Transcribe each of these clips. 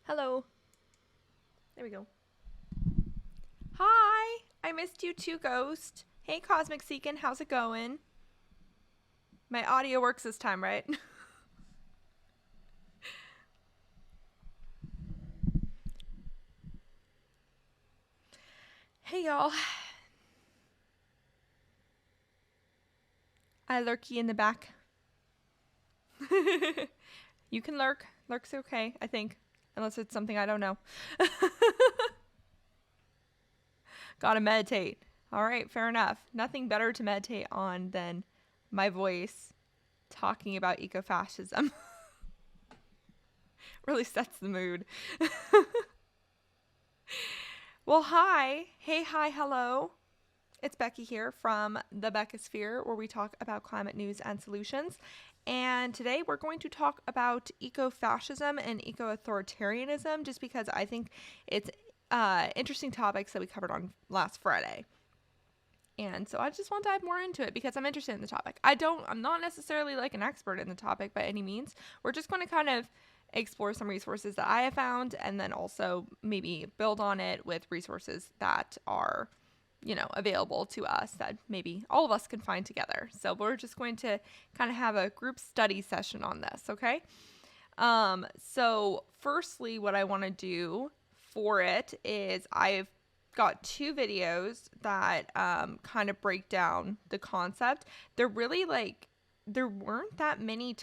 Hello. There we go. Hi. I missed you too, Ghost. Hey, Cosmic Seekin. How's it going? My audio works this time, right? Hey, y'all. I lurky in the back. You can lurk. Lurk's okay, I think. Unless it's something I don't know. Gotta meditate. All right, fair enough. Nothing better to meditate on than my voice talking about eco-fascism. Really sets the mood. Well, hi. Hey, hi, hello. It's Becky here from the Beckosphere, where we talk about climate news and solutions. And today we're going to talk about eco-fascism and eco-authoritarianism, just because I think it's interesting topics that we covered on last Friday. And so I just want to dive more into it because I'm interested in the topic. I'm not necessarily like an expert in the topic by any means. We're just going to kind of explore some resources that I have found and then also maybe build on it with resources that are, available to us that maybe all of us can find together. So we're just going to kind of have a group study session on this, okay? So firstly, what I want to do for it is I've got two videos that kind of break down the concept. They're really there weren't that many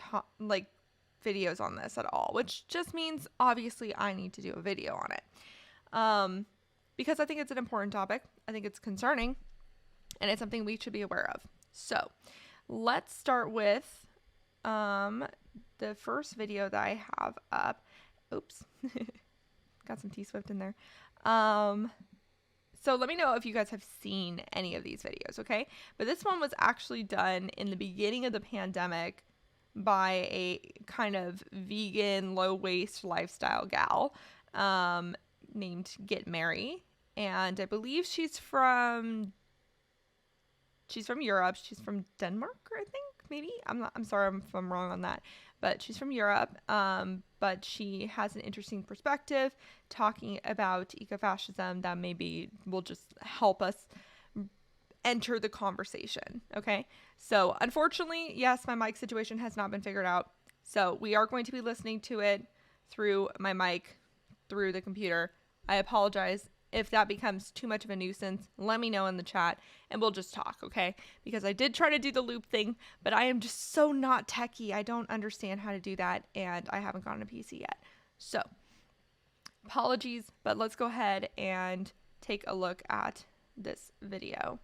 videos on this at all, which just means obviously I need to do a video on it. Because I think it's an important topic. I think it's concerning and it's something we should be aware of. So let's start with the first video that I have up. Oops. Got some T-Swift in there. So let me know if you guys have seen any of these videos, okay? But this one was actually done in the beginning of the pandemic by a kind of vegan, low-waste lifestyle gal named Get Mary. And I believe she's from Europe. She's from Denmark, I think, maybe. I'm sorry if I'm wrong on that. But she's from Europe. But she has an interesting perspective talking about ecofascism that maybe will just help us enter the conversation. Okay. So unfortunately, yes, my mic situation has not been figured out. So we are going to be listening to it through my mic, through the computer. I apologize if that becomes too much of a nuisance. Let me know in the chat and we'll just talk, okay? Because I did try to do the loop thing, but I am just so not techie. I don't understand how to do that and I haven't gotten a PC yet. So apologies, but let's go ahead and take a look at this video.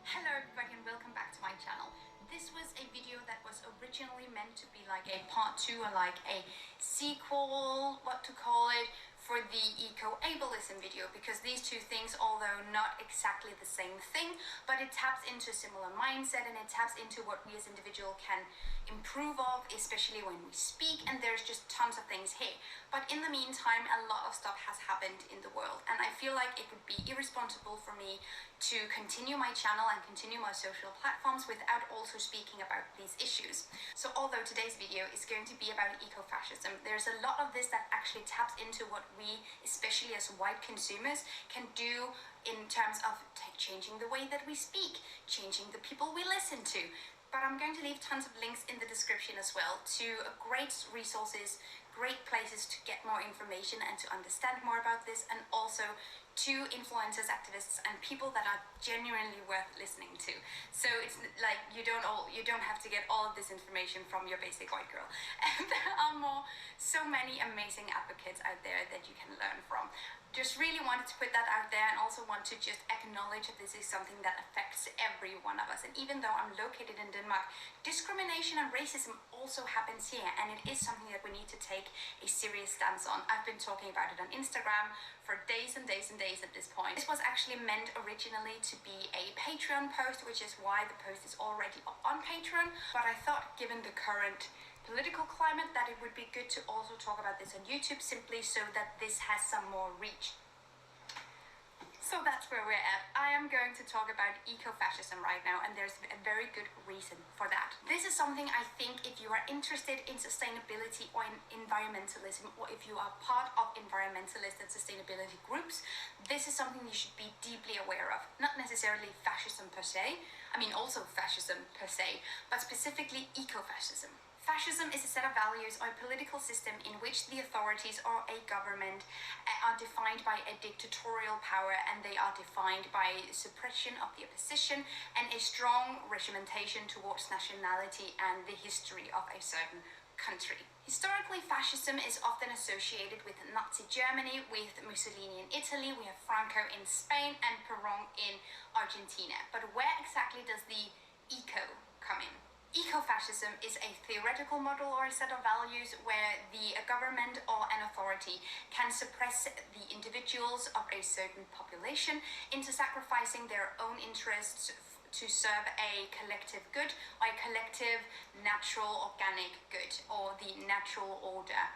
Hello everybody and welcome back to my channel. This was a video that was originally meant to be like a part 2 or like a sequel, what to call it, for the eco-ableism video, because these two things, although not exactly the same thing, but it taps into a similar mindset and it taps into what we as individuals can improve of, especially when we speak, and there's just tons of things here. But in the meantime, a lot of stuff has happened in the world, and I feel like it would be irresponsible for me to continue my channel and continue my social platforms without also speaking about these issues. So although today's video is going to be about eco-fascism, there's a lot of this that actually taps into what we, especially as white consumers, can do in terms of changing the way that we speak, changing the people we listen to. But I'm going to leave tons of links in the description as well to great resources, great places to get more information and to understand more about this, and also to influencers, activists, and people that are genuinely worth listening to. So it's like you don't have to get all of this information from your basic white girl. And there are so many amazing advocates out there that you can learn from. Just really wanted to put that out there and also want to just acknowledge that this is something that affects every one of us. And even though I'm located in Denmark, discrimination and racism also happens here, and it is something that we need to take a serious stance on. I've been talking about it on Instagram for days and days and days at this point. This was actually meant originally to be a Patreon post, which is why the post is already up on Patreon. But I thought, given the current political climate, that it would be good to also talk about this on YouTube, simply so that this has some more reach. So that's where we're at. I am going to talk about eco-fascism right now, and there's a very good reason for that. This is something I think if you are interested in sustainability or in environmentalism, or if you are part of environmentalist and sustainability groups, this is something you should be deeply aware of. Not necessarily fascism per se, I mean also fascism per se, but specifically eco-fascism. Fascism is a set of values or a political system in which the authorities or a government are defined by a dictatorial power, and they are defined by suppression of the opposition and a strong regimentation towards nationality and the history of a certain country. Historically, fascism is often associated with Nazi Germany, with Mussolini in Italy, we have Franco in Spain, and Perón in Argentina. But where exactly does the eco come in? Eco-fascism is a theoretical model or a set of values where the government or an authority can suppress the individuals of a certain population into sacrificing their own interests to serve a collective good, or a collective natural organic good, or the natural order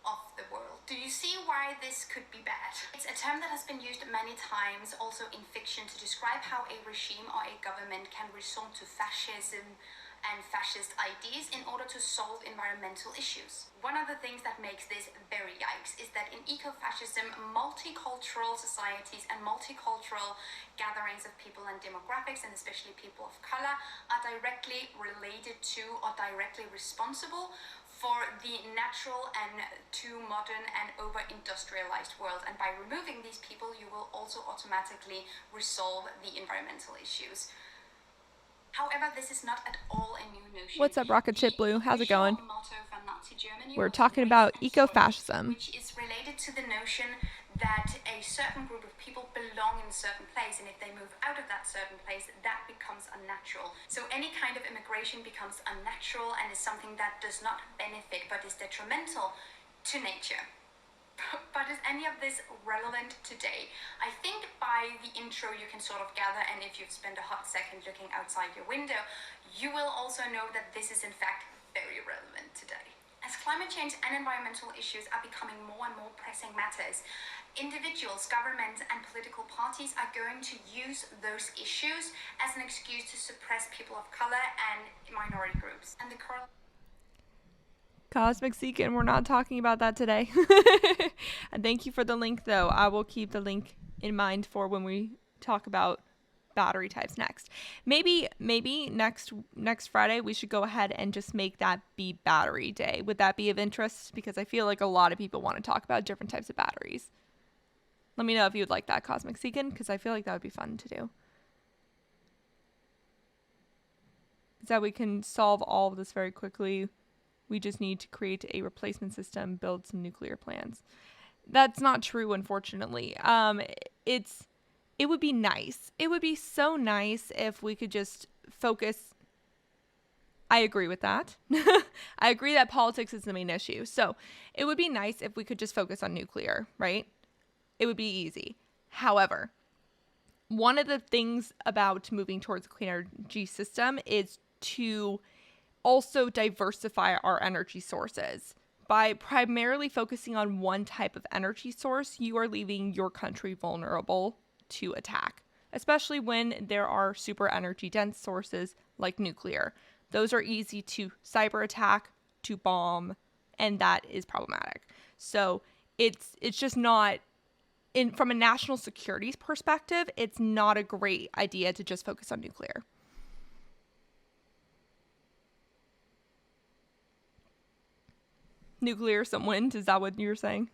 of the world. Do you see why this could be bad? It's a term that has been used many times also in fiction to describe how a regime or a government can resort to fascism and fascist ideas in order to solve environmental issues. One of the things that makes this very yikes is that in eco-fascism, multicultural societies and multicultural gatherings of people and demographics, and especially people of color, are directly related to or directly responsible for the natural and too modern and over-industrialized world. And by removing these people, you will also automatically resolve the environmental issues. However, this is not at all a new notion. What's up, Rocket Ship Blue? How's it going? Motto for Nazi Germany We're talking about eco-fascism, which is related to the notion that a certain group of people belong in a certain place, and if they move out of that certain place, that becomes unnatural. So any kind of immigration becomes unnatural and is something that does not benefit but is detrimental to nature. But is any of this relevant today? I think by the intro you can sort of gather, and if you've spent a hot second looking outside your window, you will also know that this is in fact very relevant today. As climate change and environmental issues are becoming more and more pressing matters, individuals, governments, and political parties are going to use those issues as an excuse to suppress people of color and minority groups. And the Cosmic Seekin. We're not talking about that today. And thank you for the link, though. I will keep the link in mind for when we talk about battery types next. Maybe next Friday we should go ahead and just make that be battery day. Would that be of interest? Because I feel like a lot of people want to talk about different types of batteries. Let me know if you would like that, Cosmic Seekin, because I feel like that would be fun to do. So we can solve all of this very quickly. We just need to create a replacement system, build some nuclear plants. That's not true, unfortunately. It would be nice. It would be so nice if we could just focus. I agree with that. I agree that politics is the main issue. So it would be nice if we could just focus on nuclear, right? It would be easy. However, one of the things about moving towards a clean energy system is to also diversify our energy sources. By primarily focusing on one type of energy source, you are leaving your country vulnerable to attack, especially when there are super energy dense sources like nuclear. Those are easy to cyber attack, to bomb, and that is problematic. So it's just not, from a national security perspective, it's not a great idea to just focus on nuclear. Nuclear, some wind, is that what you're saying?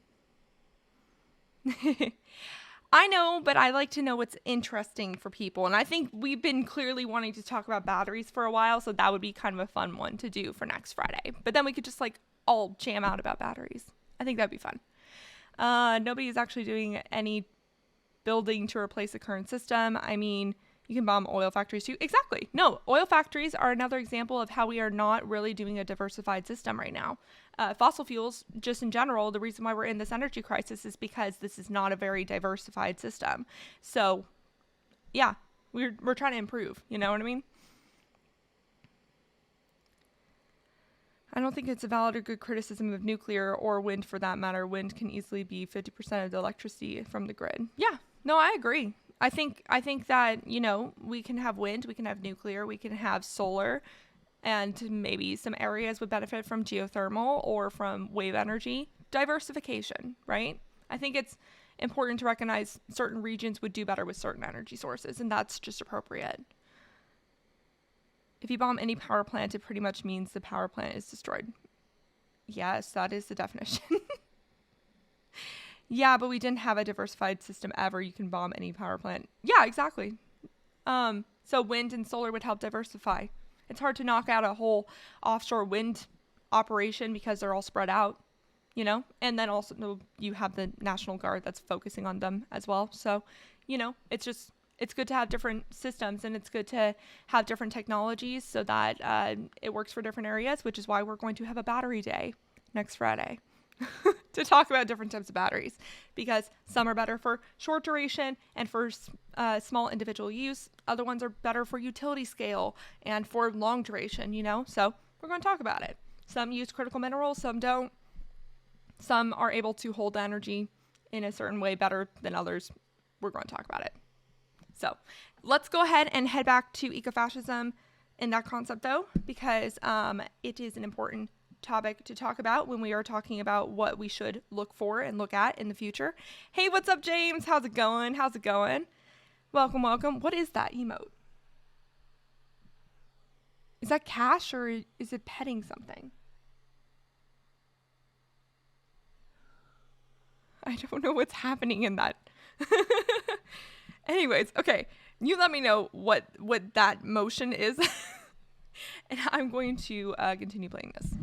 I know, but I like to know what's interesting for people. And I think we've been clearly wanting to talk about batteries for a while, so that would be kind of a fun one to do for next Friday. But then we could just all jam out about batteries. I think that'd be fun. Nobody is actually doing any building to replace the current system. I mean, you can bomb oil factories too. Exactly. No, oil factories are another example of how we are not really doing a diversified system right now. Fossil fuels, just in general, the reason why we're in this energy crisis is because this is not a very diversified system. So, yeah, we're trying to improve. You know what I mean? I don't think it's a valid or good criticism of nuclear or wind for that matter. Wind can easily be 50% of the electricity from the grid. Yeah, No, I agree. I think that, we can have wind, we can have nuclear, we can have solar, and maybe some areas would benefit from geothermal or from wave energy. Diversification, right? I think it's important to recognize certain regions would do better with certain energy sources, and that's just appropriate. If you bomb any power plant, it pretty much means the power plant is destroyed. Yes, that is the definition. Yeah, but we didn't have a diversified system ever. You can bomb any power plant. Yeah, exactly. So wind and solar would help diversify. It's hard to knock out a whole offshore wind operation because they're all spread out. And then also you have the National Guard that's focusing on them as well. So, it's good to have different systems, and it's good to have different technologies so that it works for different areas, which is why we're going to have a battery day next Friday to talk about different types of batteries, because some are better for short duration and for small individual use. Other ones are better for utility scale and for long duration. So we're going to talk about it. Some use critical minerals, some don't. Some are able to hold energy in a certain way better than others. We're going to talk about it. So let's go ahead and head back to ecofascism in that concept, though, because it is an important topic to talk about when we are talking about what we should look for and look at in the future. Hey, what's up, James? How's it going? How's it going? Welcome, welcome. What is that emote? Is that cash or is it petting something? I don't know what's happening in that. Anyways, okay. You let me know what that motion is. And I'm going to continue playing this.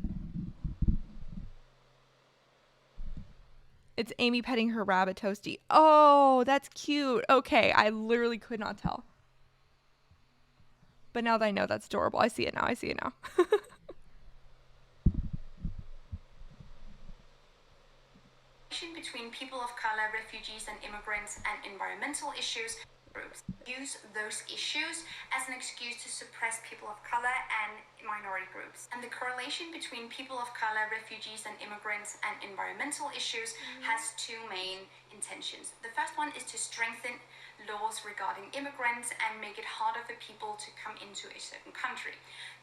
It's Amy petting her rabbit Toasty. Oh, that's cute. Okay, I literally could not tell. But now that I know, that's adorable. I see it now. Between people of color, refugees and immigrants, and environmental issues groups use those issues as an excuse to suppress people of color and minority groups. And the correlation between people of color, refugees and immigrants, and environmental issues has two main intentions. The first one is to strengthen laws regarding immigrants and make it harder for people to come into a certain country.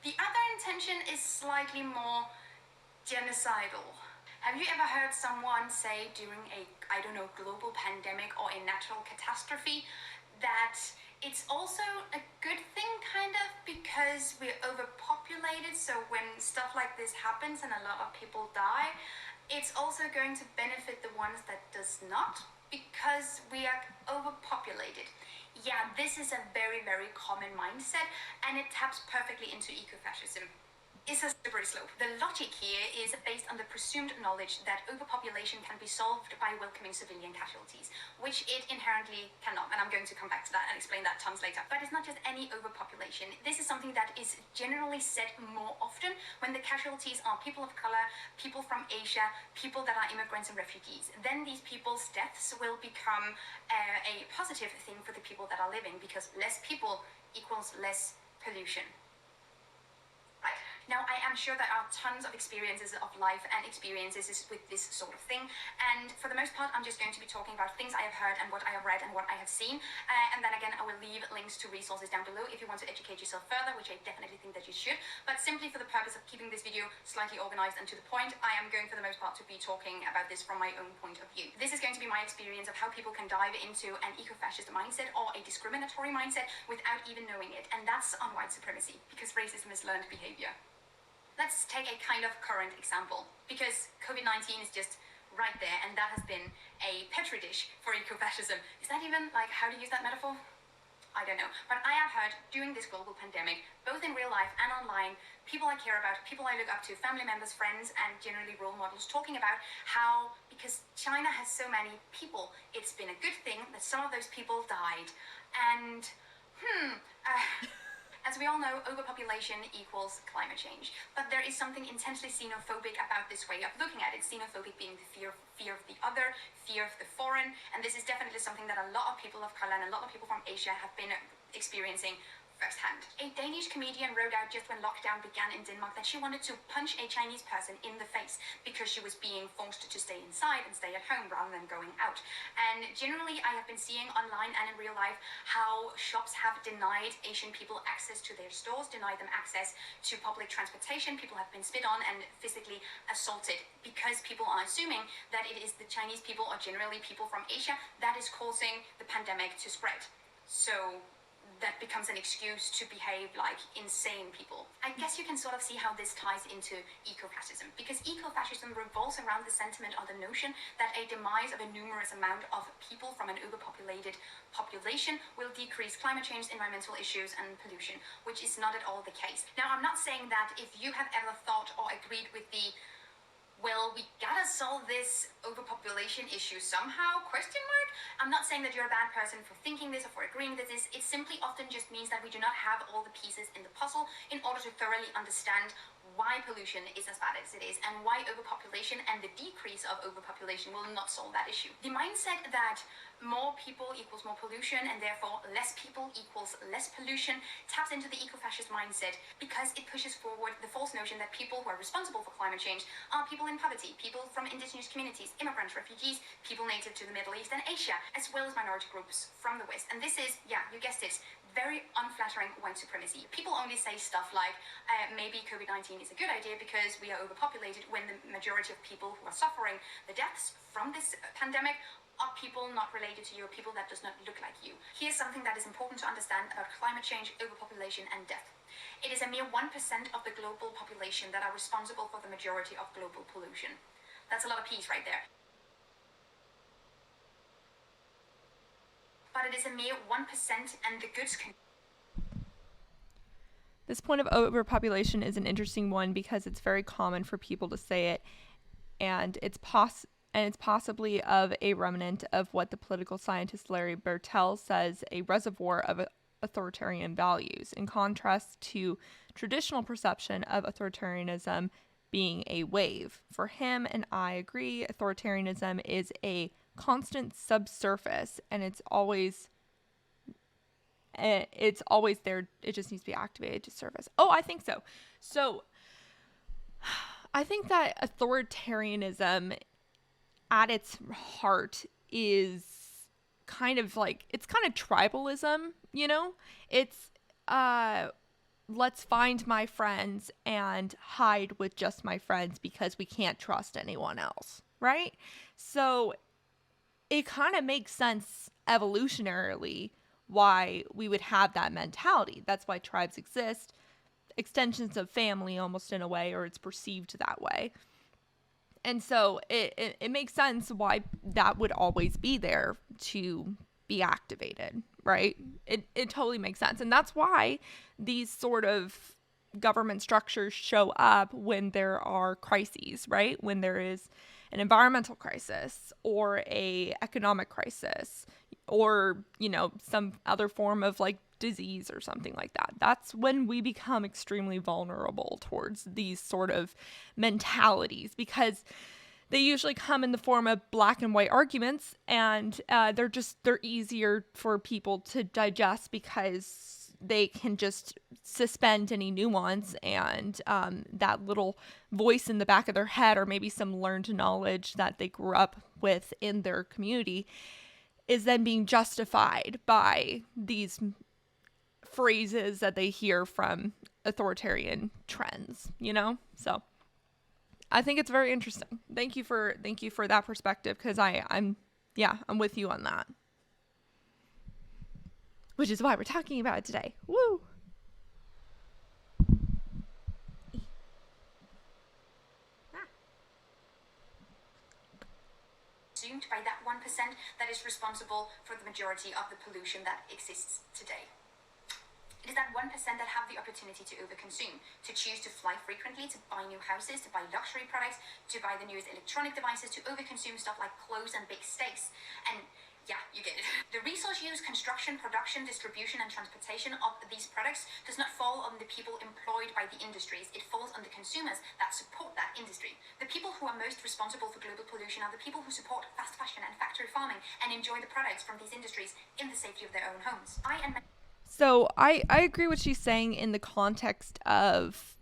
The other intention is slightly more genocidal. Have you ever heard someone say during a, global pandemic or a natural catastrophe that it's also a good thing, kind of, because we're overpopulated, so when stuff like this happens and a lot of people die, it's also going to benefit the ones that does not, because we are overpopulated. Yeah, this is a very, very common mindset, and it taps perfectly into ecofascism. It's a slippery slope. The logic here is based on the presumed knowledge that overpopulation can be solved by welcoming civilian casualties, which it inherently cannot, and I'm going to come back to that and explain that tons later. But it's not just any overpopulation. This is something that is generally said more often when the casualties are people of color, people from Asia, people that are immigrants and refugees. Then these people's deaths will become a positive thing for the people that are living, because less people equals less pollution. Now, I am sure there are tons of experiences of life and experiences with this sort of thing, and for the most part, I'm just going to be talking about things I have heard and what I have read and what I have seen, and then again, I will leave links to resources down below if you want to educate yourself further, which I definitely think that you should, but simply for the purpose of keeping this video slightly organized and to the point, I am going for the most part to be talking about this from my own point of view. This is going to be my experience of how people can dive into an eco-fascist mindset or a discriminatory mindset without even knowing it, and that's on white supremacy, because racism is learned behavior. Let's take a kind of current example, because COVID-19 is just right there, and that has been a petri dish for eco-fascism. Is that even, how to use that metaphor? I don't know. But I have heard during this global pandemic, both in real life and online, people I care about, people I look up to, family members, friends, and generally role models, talking about how, because China has so many people, it's been a good thing that some of those people died. And, as we all know, overpopulation equals climate change. But there is something intensely xenophobic about this way of looking at it. Xenophobic being the fear of the other, fear of the foreign. And this is definitely something that a lot of people of color and a lot of people from Asia have been experiencing firsthand. A Danish comedian wrote out just when lockdown began in Denmark that she wanted to punch a Chinese person in the face because she was being forced to stay inside and stay at home rather than going out. And generally, I have been seeing online and in real life how shops have denied Asian people access to their stores, denied them access to public transportation. People have been spit on and physically assaulted because people are assuming that it is the Chinese people or generally people from Asia that is causing the pandemic to spread. So that becomes an excuse to behave like insane people. I guess you can sort of see how this ties into eco-fascism, because eco-fascism revolves around the sentiment or the notion that a demise of a numerous amount of people from an overpopulated population will decrease climate change, environmental issues, and pollution, which is not at all the case. Now, I'm not saying that if you have ever thought or agreed with the well, we gotta solve this overpopulation issue somehow, question mark? I'm not saying that you're a bad person for thinking this or for agreeing with this. It simply often just means that we do not have all the pieces in the puzzle in order to thoroughly understand why pollution is as bad as it is and why overpopulation and the decrease of overpopulation will not solve that issue. The mindset that more people equals more pollution and therefore less people equals less pollution taps into the eco-fascist mindset because it pushes forward the false notion that people who are responsible for climate change are people in poverty, people from indigenous communities, immigrants, refugees, people native to the Middle East and Asia, as well as minority groups from the West. And this is, yeah, you guessed it, very unflattering white supremacy. People only say stuff like, maybe COVID-19 is a good idea because we are overpopulated, when the majority of people who are suffering the deaths from this pandemic are people not related to you, or people that does not look like you. Here's something that is important to understand about climate change, overpopulation, and death. It is a mere 1% of the global population that are responsible for the majority of global pollution. That's a lot of peace right there. But it is a mere 1% and the goods can... This point of overpopulation is an interesting one because it's very common for people to say it, and it's possibly of a remnant of what the political scientist Larry Bertel says a reservoir of authoritarian values, in contrast to traditional perception of authoritarianism being a wave. For him, and I agree, authoritarianism is a constant subsurface, and it's always there. It just needs to be activated to surface. Oh, I think so. So I think that authoritarianism at its heart is kind of like, it's kind of tribalism, you know? It's let's find my friends and hide with just my friends because we can't trust anyone else, right? So it kind of makes sense evolutionarily why we would have that mentality. That's why tribes exist, extensions of family almost in a way, or it's perceived that way. And so it makes sense why that would always be there to be activated, right? It totally makes sense. And that's why these sort of government structures show up when there are crises, right? When there is an environmental crisis or a economic crisis or, you know, some other form of like disease or something like that. That's when we become extremely vulnerable towards these sort of mentalities, because they usually come in the form of black and white arguments, and they're easier for people to digest because they can just suspend any nuance, and that little voice in the back of their head, or maybe some learned knowledge that they grew up with in their community, is then being justified by these phrases that they hear from authoritarian trends, you know? So I think it's very interesting. Thank you for that perspective, because I'm with you on that. Which is why we're talking about it today. Woo! Assumed by that 1% that is responsible for the majority of the pollution that exists today. It is that 1% that have the opportunity to overconsume, to choose to fly frequently, to buy new houses, to buy luxury products, to buy the newest electronic devices, to overconsume stuff like clothes and big steaks. And yeah, you get it. The resource use, construction, production, distribution, and transportation of these products does not fall on the people employed by the industries. It falls on the consumers that support that industry. The people who are most responsible for global pollution are the people who support fast fashion and factory farming and enjoy the products from these industries in the safety of their own homes. So I agree what she's saying in the context of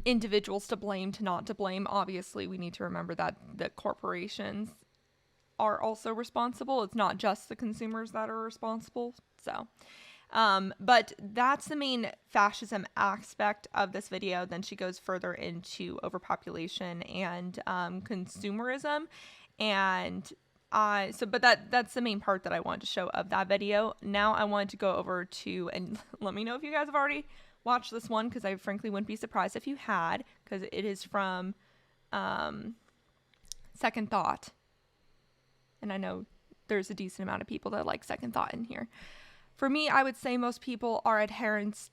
individuals to blame to not to blame. Obviously, we need to remember that the corporations are also responsible. It's not just the consumers that are responsible. So, but that's the main fascism aspect of this video. Then she goes further into overpopulation and consumerism, and but that's the main part that I wanted to show of that video. Now I wanted to go over to, and let me know if you guys have already watched this one, because I frankly wouldn't be surprised if you had, because it is from Second Thought. And I know there's a decent amount of people that like Second Thought in here. For me, I would say most people are adherents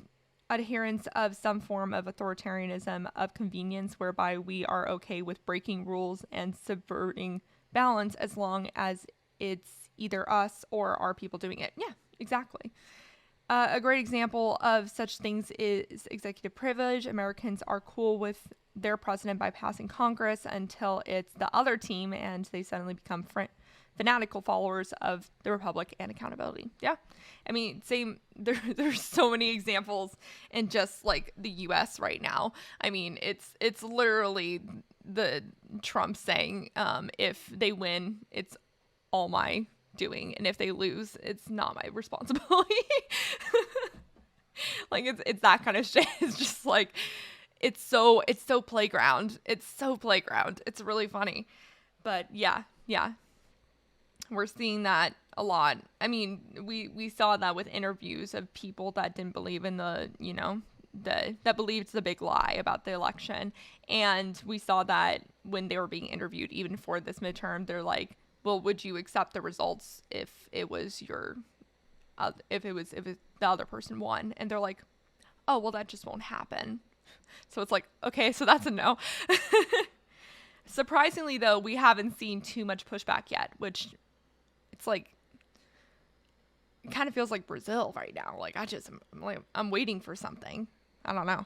of some form of authoritarianism of convenience, whereby we are okay with breaking rules and subverting balance as long as it's either us or our people doing it. Yeah, exactly. A great example of such things is executive privilege. Americans are cool with their president bypassing Congress until it's the other team, and they suddenly become fanatical followers of the Republic and accountability. Yeah. I mean, there's so many examples in just like the US right now. I mean, it's literally the Trump saying, if they win, it's all my doing, and if they lose, it's not my responsibility. Like it's that kind of shit. It's just like it's so playground. It's so playground. It's really funny. But yeah. We're seeing that a lot. I mean, we saw that with interviews of people that didn't believe in that believed the big lie about the election. And we saw that when they were being interviewed, even for this midterm, they're like, well, would you accept the results if it was the other person won? And they're like, oh, well, that just won't happen. So it's like, okay, so that's a no. Surprisingly, though, we haven't seen too much pushback yet, which it's like, it kind of feels like Brazil right now. Like I'm waiting for something. I don't know.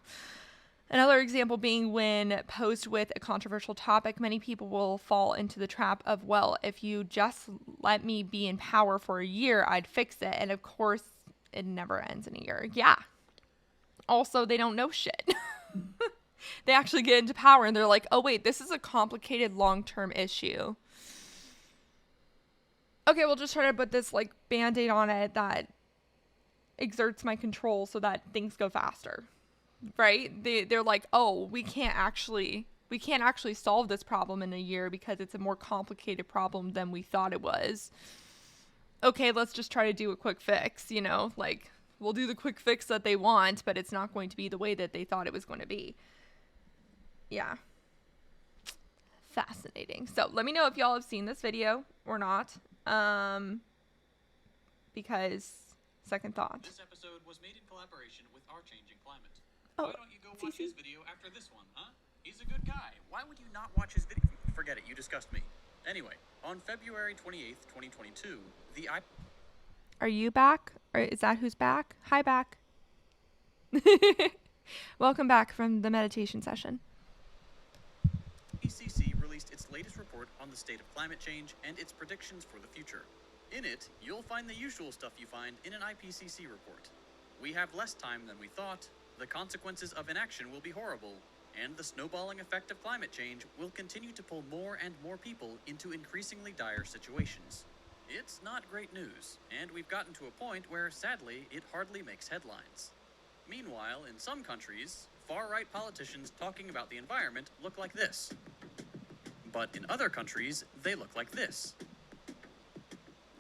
Another example being when posed with a controversial topic, many people will fall into the trap of, well, if you just let me be in power for a year, I'd fix it. And of course, it never ends in a year. Yeah. Also, they don't know shit. They actually get into power and they're like, oh, wait, this is a complicated long-term issue. Okay, we'll just try to put this like Band-Aid on it that exerts my control so that things go faster. Right? They're like, oh, we can't actually solve this problem in a year because it's a more complicated problem than we thought it was. Okay, let's just try to do a quick fix, like we'll do the quick fix that they want, but it's not going to be the way that they thought it was going to be. Yeah. Fascinating. So let me know if y'all have seen this video or not. Because Second Thought. This episode was made in collaboration with Our Changing Climate. Oh, why don't you go watch CC? his video after this one, huh? He's a good guy. Why would you not watch his video? Forget it, you disgust me. Anyway, on February 28th, 2022, Are you back? Or is that who's back? Hi, back. Welcome back from the meditation session. IPCC released its latest report on the state of climate change and its predictions for the future. In it, you'll find the usual stuff you find in an IPCC report. We have less time than we thought, the consequences of inaction will be horrible, and the snowballing effect of climate change will continue to pull more and more people into increasingly dire situations. It's not great news, and we've gotten to a point where, sadly, it hardly makes headlines. Meanwhile, in some countries, far-right politicians talking about the environment look like this. But in other countries, they look like this.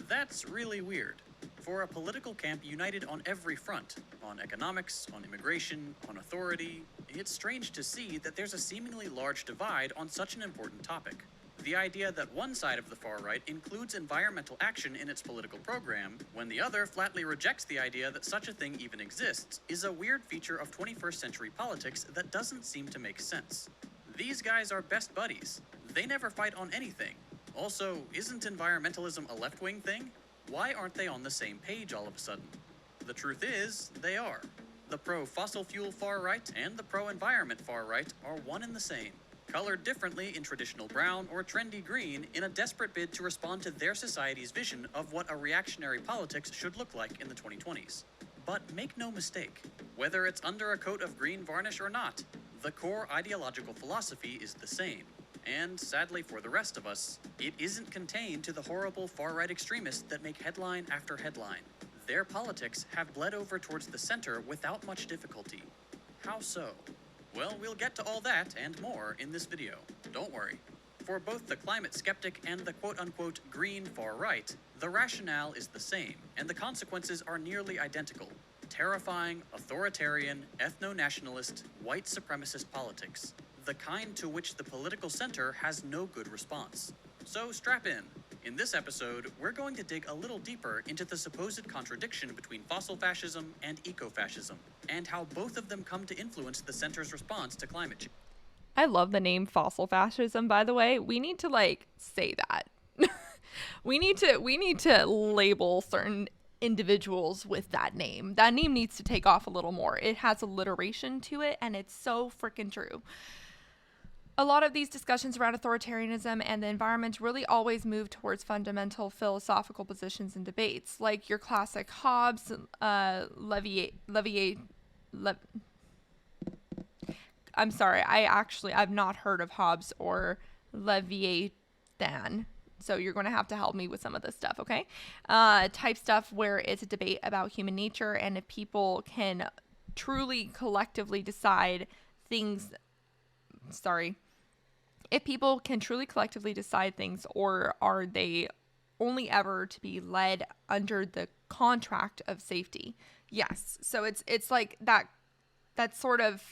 That's really weird. For a political camp united on every front, on economics, on immigration, on authority, it's strange to see that there's a seemingly large divide on such an important topic. The idea that one side of the far right includes environmental action in its political program, when the other flatly rejects the idea that such a thing even exists, is a weird feature of 21st century politics that doesn't seem to make sense. These guys are best buddies. They never fight on anything. Also, isn't environmentalism a left-wing thing? Why aren't they on the same page all of a sudden? The truth is, they are. The pro-fossil fuel far right and the pro-environment far right are one and the same, colored differently in traditional brown or trendy green in a desperate bid to respond to their society's vision of what a reactionary politics should look like in the 2020s. But make no mistake, whether it's under a coat of green varnish or not, the core ideological philosophy is the same. And sadly for the rest of us, it isn't contained to the horrible far-right extremists that make headline after headline. Their politics have bled over towards the center without much difficulty. How so? Well, we'll get to all that and more in this video. Don't worry. For both the climate skeptic and the quote-unquote green far-right, the rationale is the same, and the consequences are nearly identical. Terrifying, authoritarian, ethno-nationalist, white supremacist politics. The kind to which the political center has no good response. So strap in. In this episode, we're going to dig a little deeper into the supposed contradiction between fossil fascism and eco-fascism, and how both of them come to influence the center's response to climate change. I love the name fossil fascism, by the way. We need to say that. we need to label certain individuals with that name. That name needs to take off a little more. It has alliteration to it, and it's so freaking true. A lot of these discussions around authoritarianism and the environment really always move towards fundamental philosophical positions and debates, like your classic Hobbes, I'm sorry, I've not heard of Hobbes or Leviathan, so you're going to have to help me with some of this stuff, okay? Type stuff where it's a debate about human nature and if people can truly collectively decide things, if people can truly collectively decide things, or are they only ever to be led under the contract of safety? Yes. So it's like that sort of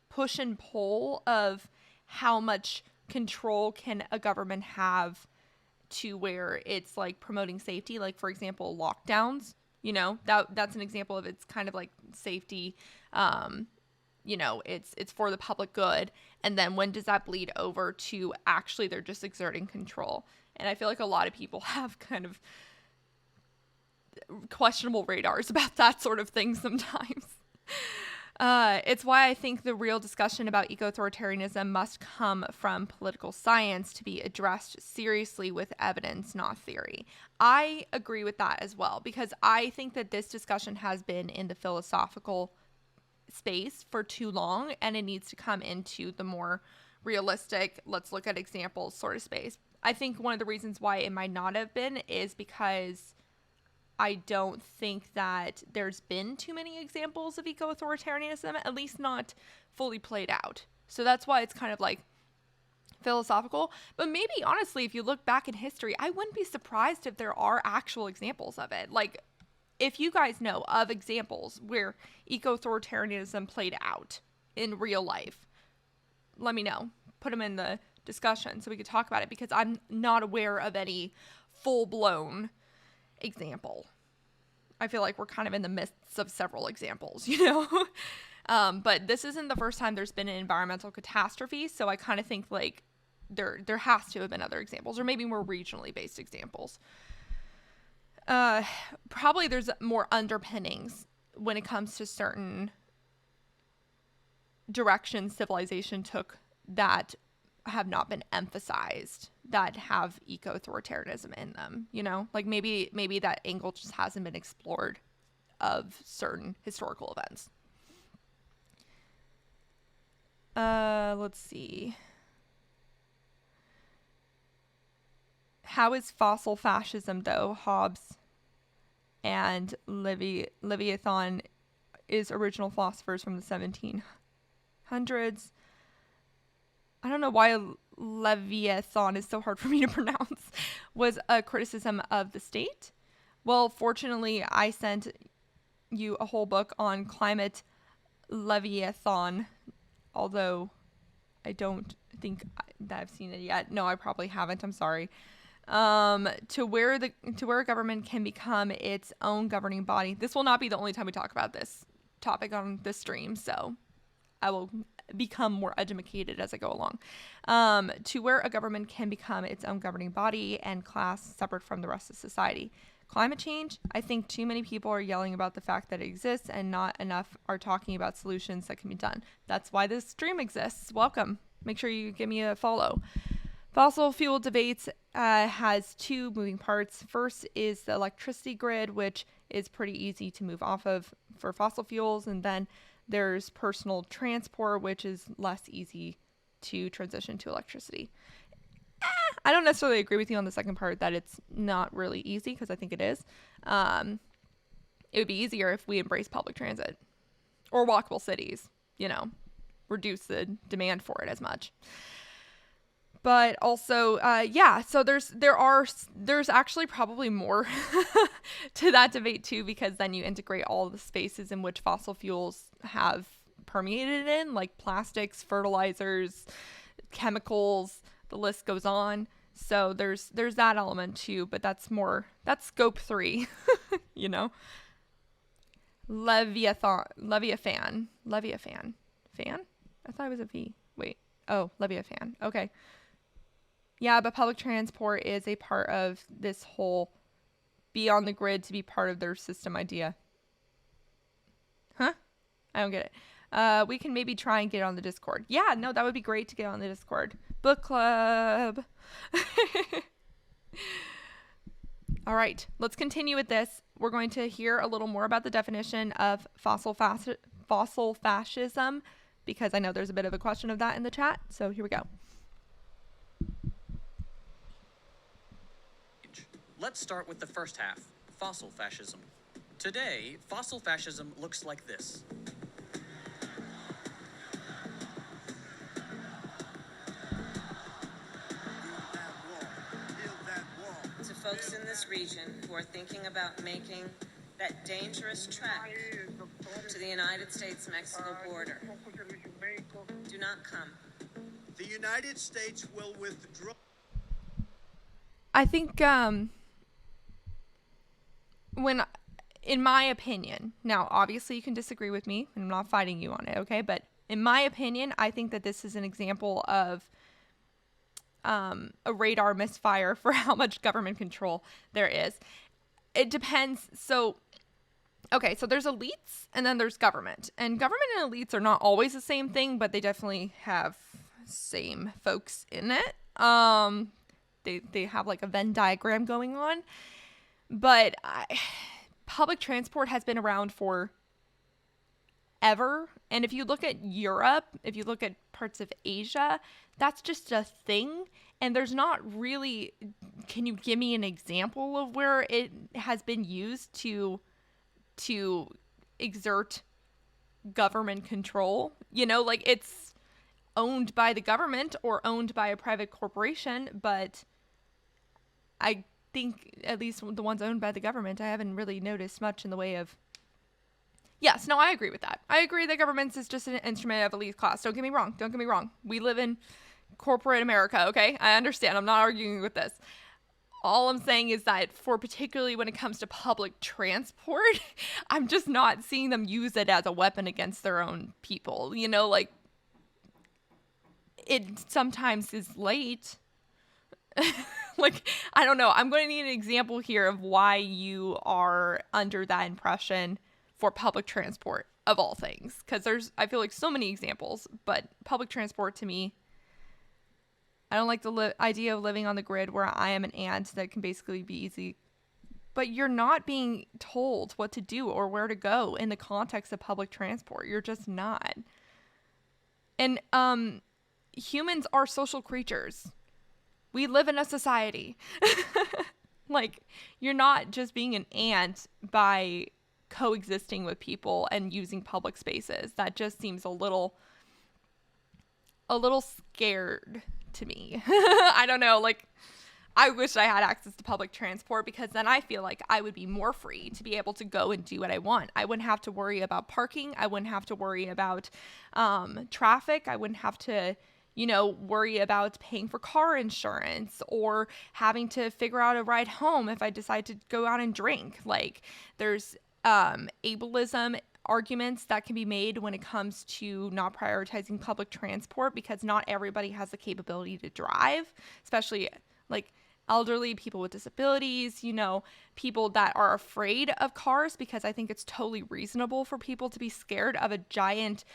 push and pull of how much control can a government have to where it's like promoting safety. Like, for example, lockdowns, that's an example of it's kind of like safety. It's for the public good. And then when does that bleed over to actually they're just exerting control? And I feel like a lot of people have kind of questionable radars about that sort of thing sometimes. It's why I think the real discussion about eco-authoritarianism must come from political science to be addressed seriously with evidence, not theory. I agree with that as well, because I think that this discussion has been in the philosophical space for too long, and it needs to come into the more realistic, let's look at examples sort of space. I think one of the reasons why it might not have been is because I don't think that there's been too many examples of eco-authoritarianism, at least not fully played out. So that's why it's kind of like philosophical. But maybe honestly, if you look back in history, I wouldn't be surprised if there are actual examples of it. Like, if you guys know of examples where eco-authoritarianism played out in real life, let me know. Put them in the discussion so we could talk about it, because I'm not aware of any full-blown example. I feel like we're kind of in the midst of several examples, but this isn't the first time there's been an environmental catastrophe, so I kind of think like there has to have been other examples, or maybe more regionally based examples. Probably there's more underpinnings when it comes to certain directions civilization took that have not been emphasized, that have eco-authoritarianism in them, like maybe that angle just hasn't been explored of certain historical events. Let's see. How is fossil fascism, though? Hobbes and Leviathan is original philosophers from the 1700s. I don't know why Leviathan is so hard for me to pronounce, was a criticism of the state. Well, fortunately, I sent you a whole book on climate Leviathan, although I don't think that I've seen it yet. No, I probably haven't. I'm sorry. To where a government can become its own governing body. This will not be the only time we talk about this topic on this stream, so I will become more educated as I go along. To where a government can become its own governing body and class separate from the rest of society. Climate change, I think too many people are yelling about the fact that it exists and not enough are talking about solutions that can be done. That's why this stream exists. Welcome. Make sure you give me a follow. Fossil fuel debates has two moving parts. First is the electricity grid, which is pretty easy to move off of. for fossil fuels, and then there's personal transport, which is less easy to transition to electricity. I don't necessarily agree with you on the second part that it's not really easy, because I think it is. It would be easier if we embrace public transit or walkable cities, reduce the demand for it as much. But also, so there's actually probably more to that debate too, because then you integrate all the spaces in which fossil fuels have permeated in, like plastics, fertilizers, chemicals, the list goes on. So there's that element too, but that's scope 3, Leviathan. Fan? I thought it was a V. Wait. Oh, Leviathan. Okay. Yeah, but public transport is a part of this whole be on the grid to be part of their system idea. Huh? I don't get it. We can maybe try and get on the Discord. Yeah, no, that would be great to get on the Discord. Book club. All right, let's continue with this. We're going to hear a little more about the definition of fossil fascism, because I know there's a bit of a question of that in the chat. So here we go. Let's start with the first half, fossil fascism. Today, fossil fascism looks like this. To folks in this region who are thinking about making that dangerous trek to the United States-Mexico border, do not come. The United States will withdraw. I think in my opinion, now obviously you can disagree with me, and I'm not fighting you on it, okay? But in my opinion, I think that this is an example of a radar misfire for how much government control there is. It depends. So there's elites and then there's government. And government and elites are not always the same thing, but they definitely have same folks in it. They have like a Venn diagram going on. But public transport has been around for ever. And if you look at Europe, if you look at parts of Asia, that's just a thing. And there's not really, can you give me an example of where it has been used to exert government control? Like it's owned by the government or owned by a private corporation, but I think at least the ones owned by the government, I haven't really noticed much in the way of. Yes, no, I agree with that. I agree that governments is just an instrument of elite class. Don't get me wrong. We live in corporate America, okay? I understand. I'm not arguing with this. All I'm saying is that particularly when it comes to public transport, I'm just not seeing them use it as a weapon against their own people. Like it sometimes is late. Like, I don't know. I'm going to need an example here of why you are under that impression for public transport of all things. Because I feel like so many examples, but public transport to me, I don't like the idea of living on the grid where I am an ant that can basically be easy. But you're not being told what to do or where to go in the context of public transport. You're just not. And humans are social creatures. We live in a society. Like, you're not just being an ant by coexisting with people and using public spaces. That just seems a little scared to me. I don't know, like, I wish I had access to public transport, because then I feel like I would be more free to be able to go and do what I want. I wouldn't have to worry about parking. I wouldn't have to worry about traffic. I wouldn't have to worry about paying for car insurance or having to figure out a ride home if I decide to go out and drink. Like, there's ableism arguments that can be made when it comes to not prioritizing public transport, because not everybody has the capability to drive, especially like elderly, people with disabilities, people that are afraid of cars, because I think it's totally reasonable for people to be scared of a giant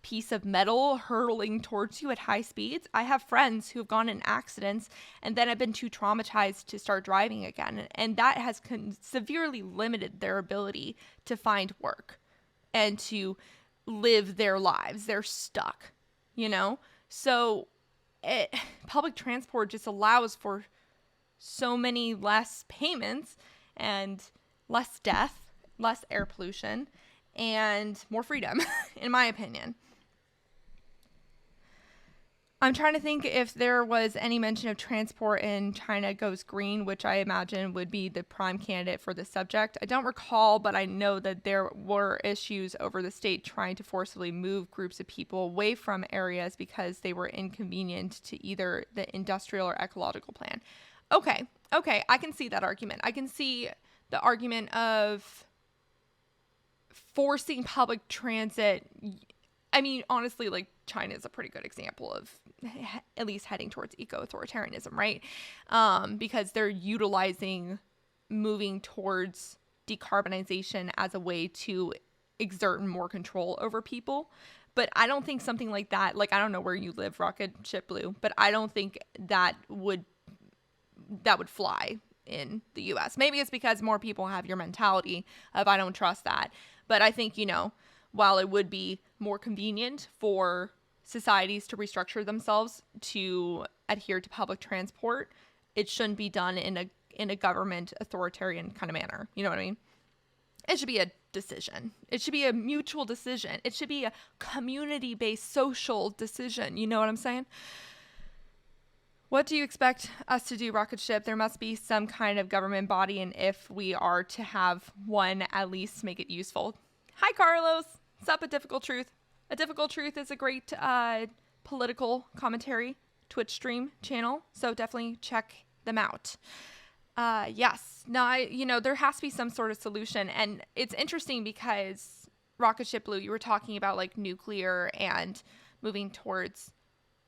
piece of metal hurtling towards you at high speeds. I have friends who have gone in accidents and then have been too traumatized to start driving again. And that has severely limited their ability to find work. and to live their lives. They're stuck, you know? So public transport just allows for so many less payments and less death, less air pollution, and more freedom, in my opinion. I'm trying to think if there was any mention of transport in China Goes Green, which I imagine would be the prime candidate for the subject. I don't recall, but I know that there were issues over the state trying to forcibly move groups of people away from areas because they were inconvenient to either the industrial or ecological plan. Okay, I can see that argument. I can see the argument of forcing public transit. I mean, honestly, like, China is a pretty good example of at least heading towards eco-authoritarianism, right? Because they're utilizing moving towards decarbonization as a way to exert more control over people. But I don't think something like that, like, I don't know where you live, Rocket Ship Blue, but I don't think that would fly in the US. Maybe it's because more people have your mentality of I don't trust that. But I think, while it would be more convenient for societies to restructure themselves to adhere to public transport, it shouldn't be done in a government authoritarian kind of manner. You know what I mean? It should be a decision. It should be a mutual decision. It should be a community-based social decision. You know what I'm saying? What do you expect us to do, Rocket Ship? There must be some kind of government body, and if we are to have one, at least make it useful. Hi, Carlos. What's up, A Difficult Truth? A Difficult Truth is a great political commentary Twitch stream channel, so definitely check them out. Yes. Now, there has to be some sort of solution, and it's interesting because, Rocket Ship Blue, you were talking about, like, nuclear and moving towards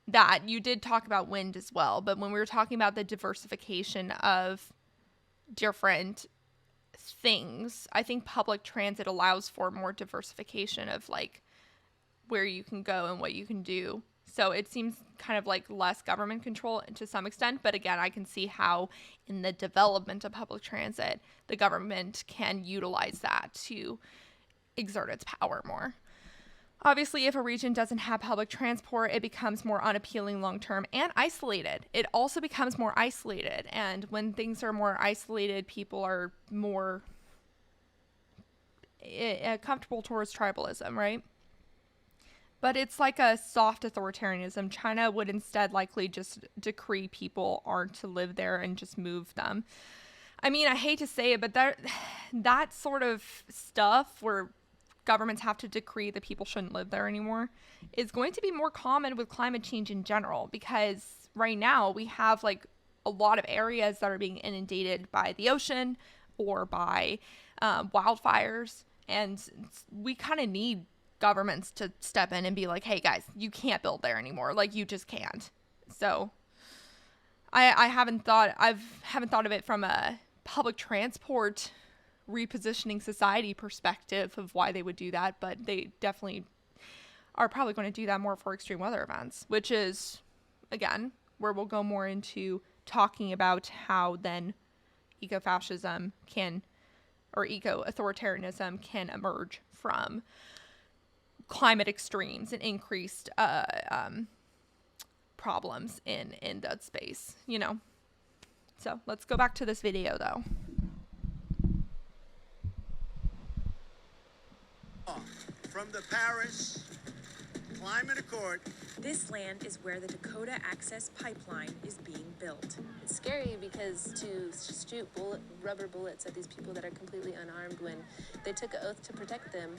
that. You did talk about wind as well, but when we were talking about the diversification of different things, I think public transit allows for more diversification of, like, where you can go and what you can do. So it seems kind of like less government control to some extent, but again, I can see how in the development of public transit, the government can utilize that to exert its power more. Obviously, if a region doesn't have public transport, it becomes more unappealing long-term and isolated. It also becomes more isolated. And when things are more isolated, people are more comfortable towards tribalism, right? But it's like a soft authoritarianism. China would instead likely just decree people aren't to live there and just move them. I mean, I hate to say it, but that sort of stuff where governments have to decree that people shouldn't live there anymore is going to be more common with climate change in general, because right now we have, like, a lot of areas that are being inundated by the ocean or by wildfires, and we kind of need governments to step in and be like, hey guys, you can't build there anymore. Like, you just can't. So I haven't thought of it from a public transport repositioning society perspective of why they would do that, but they definitely are probably going to do that more for extreme weather events, which is, again, where we'll go more into talking about how then eco-fascism or eco-authoritarianism can emerge from climate extremes and increased problems in that space, So let's go back to this video, though. From the Paris Climate Accord. This land is where the Dakota Access Pipeline is being built. It's scary because to shoot rubber bullets at these people that are completely unarmed when they took an oath to protect them.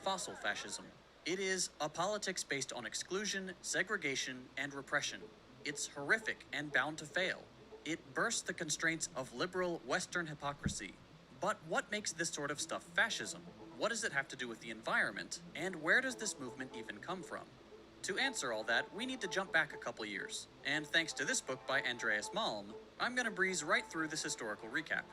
Fossil fascism. It is a politics based on exclusion, segregation, and repression. It's horrific and bound to fail. It bursts the constraints of liberal Western hypocrisy. But what makes this sort of stuff fascism? What does it have to do with the environment? And where does this movement even come from? To answer all that, we need to jump back a couple years. And thanks to this book by Andreas Malm, I'm gonna breeze right through this historical recap.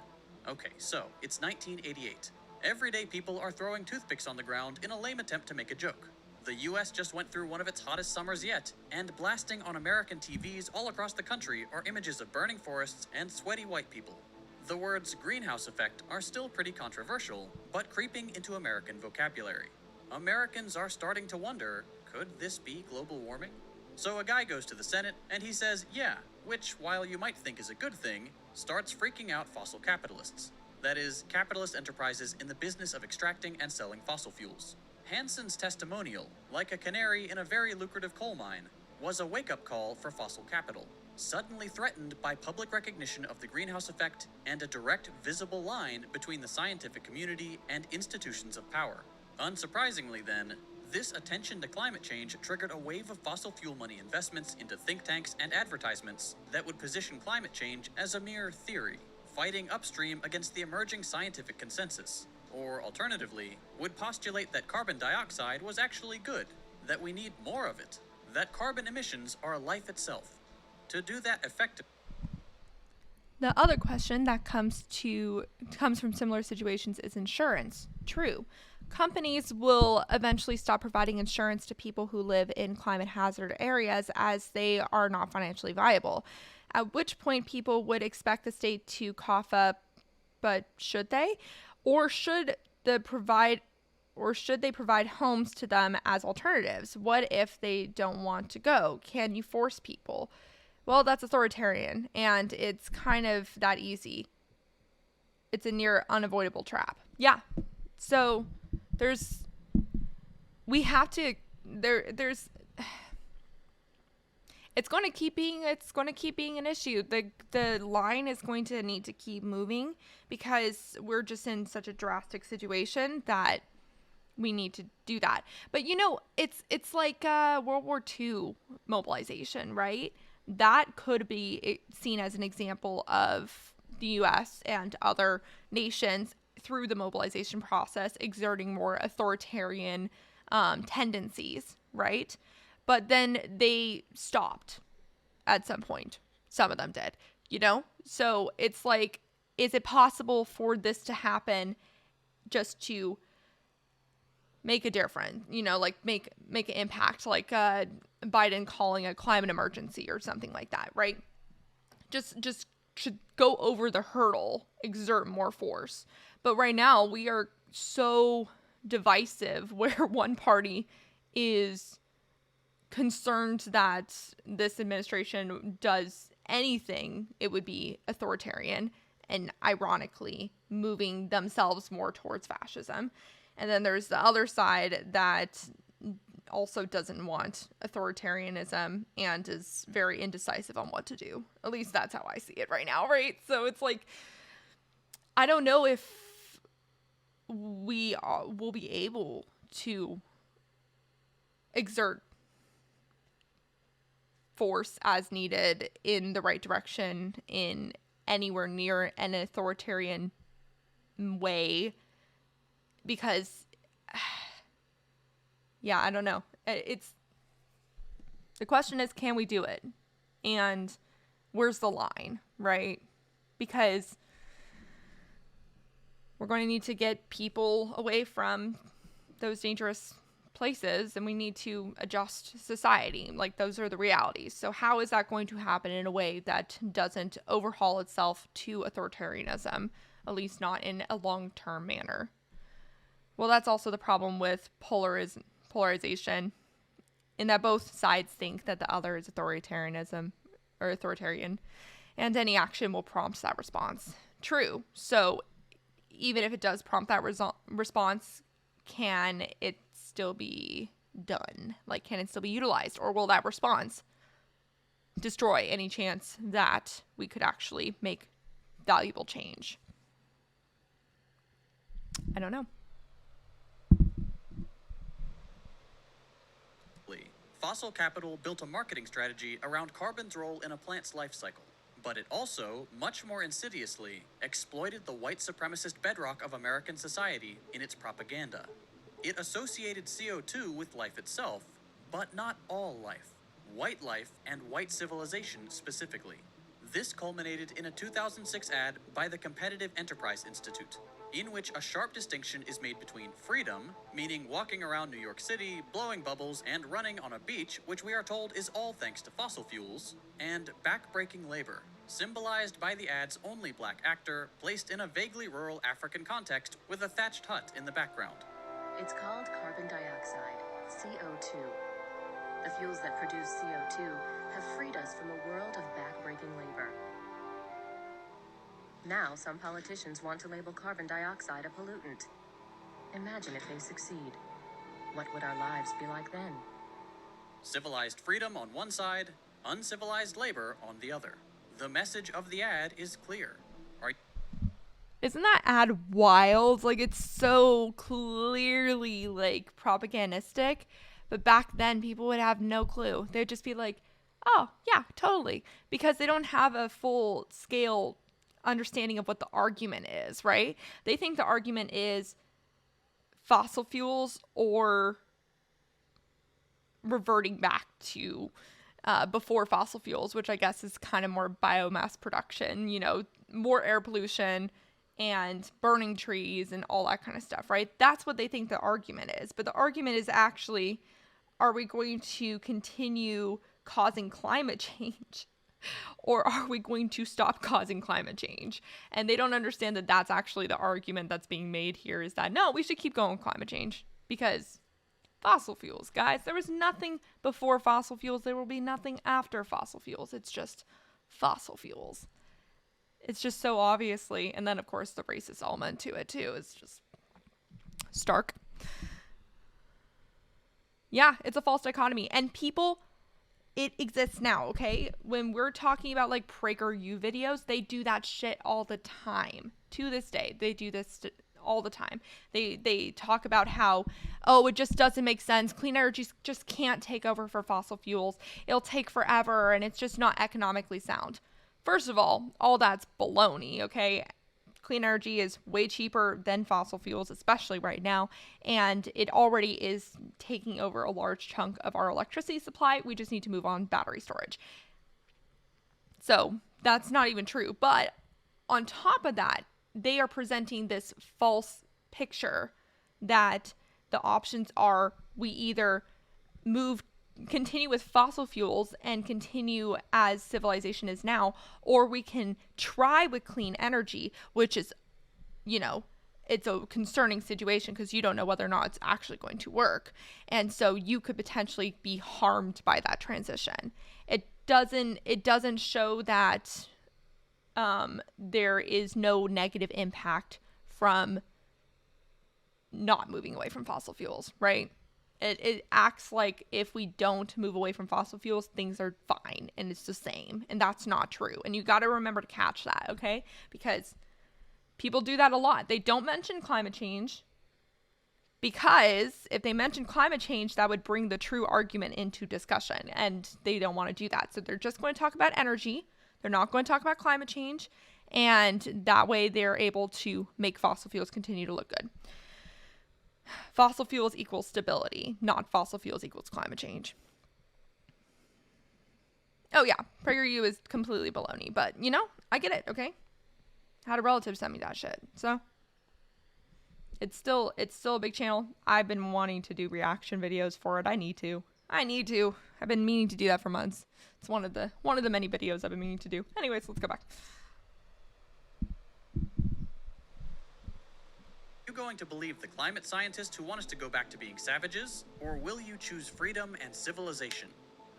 Okay, so it's 1988. Everyday people are throwing toothpicks on the ground in a lame attempt to make a joke. The US just went through one of its hottest summers yet, and blasting on American TVs all across the country are images of burning forests and sweaty white people. The words greenhouse effect are still pretty controversial, but creeping into American vocabulary. Americans are starting to wonder, could this be global warming? So a guy goes to the Senate and he says, yeah, which, while you might think is a good thing, starts freaking out fossil capitalists. That is, capitalist enterprises in the business of extracting and selling fossil fuels. Hanson's testimonial, like a canary in a very lucrative coal mine, was a wake-up call for fossil capital, suddenly threatened by public recognition of the greenhouse effect and a direct, visible line between the scientific community and institutions of power. Unsurprisingly then, this attention to climate change triggered a wave of fossil fuel money investments into think tanks and advertisements that would position climate change as a mere theory, fighting upstream against the emerging scientific consensus, or alternatively, would postulate that carbon dioxide was actually good, that we need more of it, that carbon emissions are life itself. To do that effectively. The other question that comes from similar situations is insurance. True. Companies will eventually stop providing insurance to people who live in climate hazard areas as they are not financially viable. At which point people would expect the state to cough up, but should they? Or should they provide homes to them as alternatives? What if they don't want to go? Can you force people? Well, that's authoritarian, and it's kind of that easy. It's a near unavoidable trap. Yeah. So there's it's going to keep being an issue. The line is going to need to keep moving because we're just in such a drastic situation that we need to do that. But it's like World War II mobilization, right? That could be seen as an example of the US and other nations through the mobilization process exerting more authoritarian tendencies, right? But then they stopped at some point. Some of them did, So it's like, is it possible for this to happen just to make a difference, like make an impact, like Biden calling a climate emergency or something like that, right? Just should go over the hurdle, exert more force. But right now we are so divisive where one party is concerned that this administration does anything, it would be authoritarian and ironically moving themselves more towards fascism. And then there's the other side that also doesn't want authoritarianism and is very indecisive on what to do. At least that's how I see it right now, right? So it's like, I don't know if we will be able to exert force as needed in the right direction in anywhere near an authoritarian way, because yeah, I don't know. The question is, can we do it? And where's the line, right? Because we're going to need to get people away from those dangerous places, and we need to adjust society. Like, those are the realities. So how is that going to happen in a way that doesn't overhaul itself to authoritarianism, at least not in a long-term manner? Well, that's also the problem with polarization, in that both sides think that the other is authoritarian, and any action will prompt that response. True. So even if it does prompt that response, can it still be done? Like, can it still be utilized? Or will that response destroy any chance that we could actually make valuable change? I don't know. Fossil capital built a marketing strategy around carbon's role in a plant's life cycle, but it also, much more insidiously, exploited the white supremacist bedrock of American society in its propaganda. It associated CO2 with life itself, but not all life, white life and white civilization specifically. This culminated in a 2006 ad by the Competitive Enterprise Institute, in which a sharp distinction is made between freedom, meaning walking around New York City, blowing bubbles, and running on a beach, which we are told is all thanks to fossil fuels, and back-breaking labor, symbolized by the ad's only black actor, placed in a vaguely rural African context with a thatched hut in the background. It's called carbon dioxide, CO2. The fuels that produce CO2 have freed us from a world of backbreaking labor. Now, some politicians want to label carbon dioxide a pollutant. Imagine if they succeed. What would our lives be like then? Civilized freedom on one side, uncivilized labor on the other. The message of the ad is clear. Isn't that ad wild? Like, it's so clearly, like, propagandistic. But back then, people would have no clue. They'd just be like, oh, yeah, totally. Because they don't have a full scale understanding of what the argument is, right? They think the argument is fossil fuels or reverting back to before fossil fuels, which I guess is kind of more biomass production, you know, more air pollution and burning trees and all that kind of stuff, right? That's what they think the argument is. But the argument is actually, are we going to continue causing climate change? Or are we going to stop causing climate change? And they don't understand that that's actually the argument that's being made here, is that, no, we should keep going with climate change because fossil fuels, guys. There was nothing before fossil fuels. There will be nothing after fossil fuels. It's just fossil fuels. It's just so obviously, and then of course the racist element to it too is just stark. Yeah, it's a false dichotomy. And people, it exists now, okay? When we're talking about like PragerU videos, they do that shit all the time. To this day, they do this all the time. They talk about how, oh, it just doesn't make sense. Clean energy just can't take over for fossil fuels. It'll take forever and it's just not economically sound. First of all that's baloney, okay? Clean energy is way cheaper than fossil fuels, especially right now, and it already is taking over a large chunk of our electricity supply. We just need to move on battery storage. So that's not even true. But on top of that, they are presenting this false picture that the options are we either continue with fossil fuels and continue as civilization is now, or we can try with clean energy, which is, you know, it's a concerning situation because you don't know whether or not it's actually going to work. And so you could potentially be harmed by that transition. It doesn't show that there is no negative impact from not moving away from fossil fuels, right? It acts like if we don't move away from fossil fuels, things are fine and it's the same. And that's not true. And you got to remember to catch that, okay? Because people do that a lot. They don't mention climate change because if they mention climate change, that would bring the true argument into discussion. And they don't want to do that. So they're just going to talk about energy. They're not going to talk about climate change. And that way they're able to make fossil fuels continue to look good. Fossil fuels equals stability, not fossil fuels equals climate change. Oh yeah, PragerU is completely baloney, but you know, I get it, okay? I had a relative send me that shit, so it's still a big channel. I've been wanting to do reaction videos for it. I need to. I've been meaning to do that for months. It's one of the many videos I've been meaning to do. Anyways, let's go back. Are you going to believe the climate scientists who want us to go back to being savages, or will you choose freedom and civilization?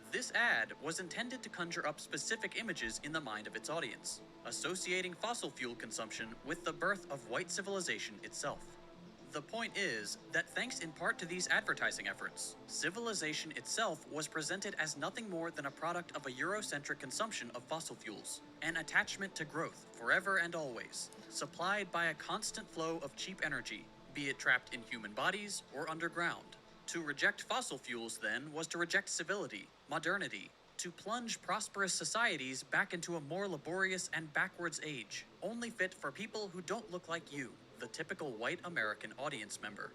This ad was intended to conjure up specific images in the mind of its audience, associating fossil fuel consumption with the birth of white civilization itself. The point is that thanks in part to these advertising efforts, civilization itself was presented as nothing more than a product of a Eurocentric consumption of fossil fuels, an attachment to growth forever and always, supplied by a constant flow of cheap energy, be it trapped in human bodies or underground. To reject fossil fuels, then, was to reject civility, modernity, to plunge prosperous societies back into a more laborious and backwards age, only fit for people who don't look like you, the typical white American audience member.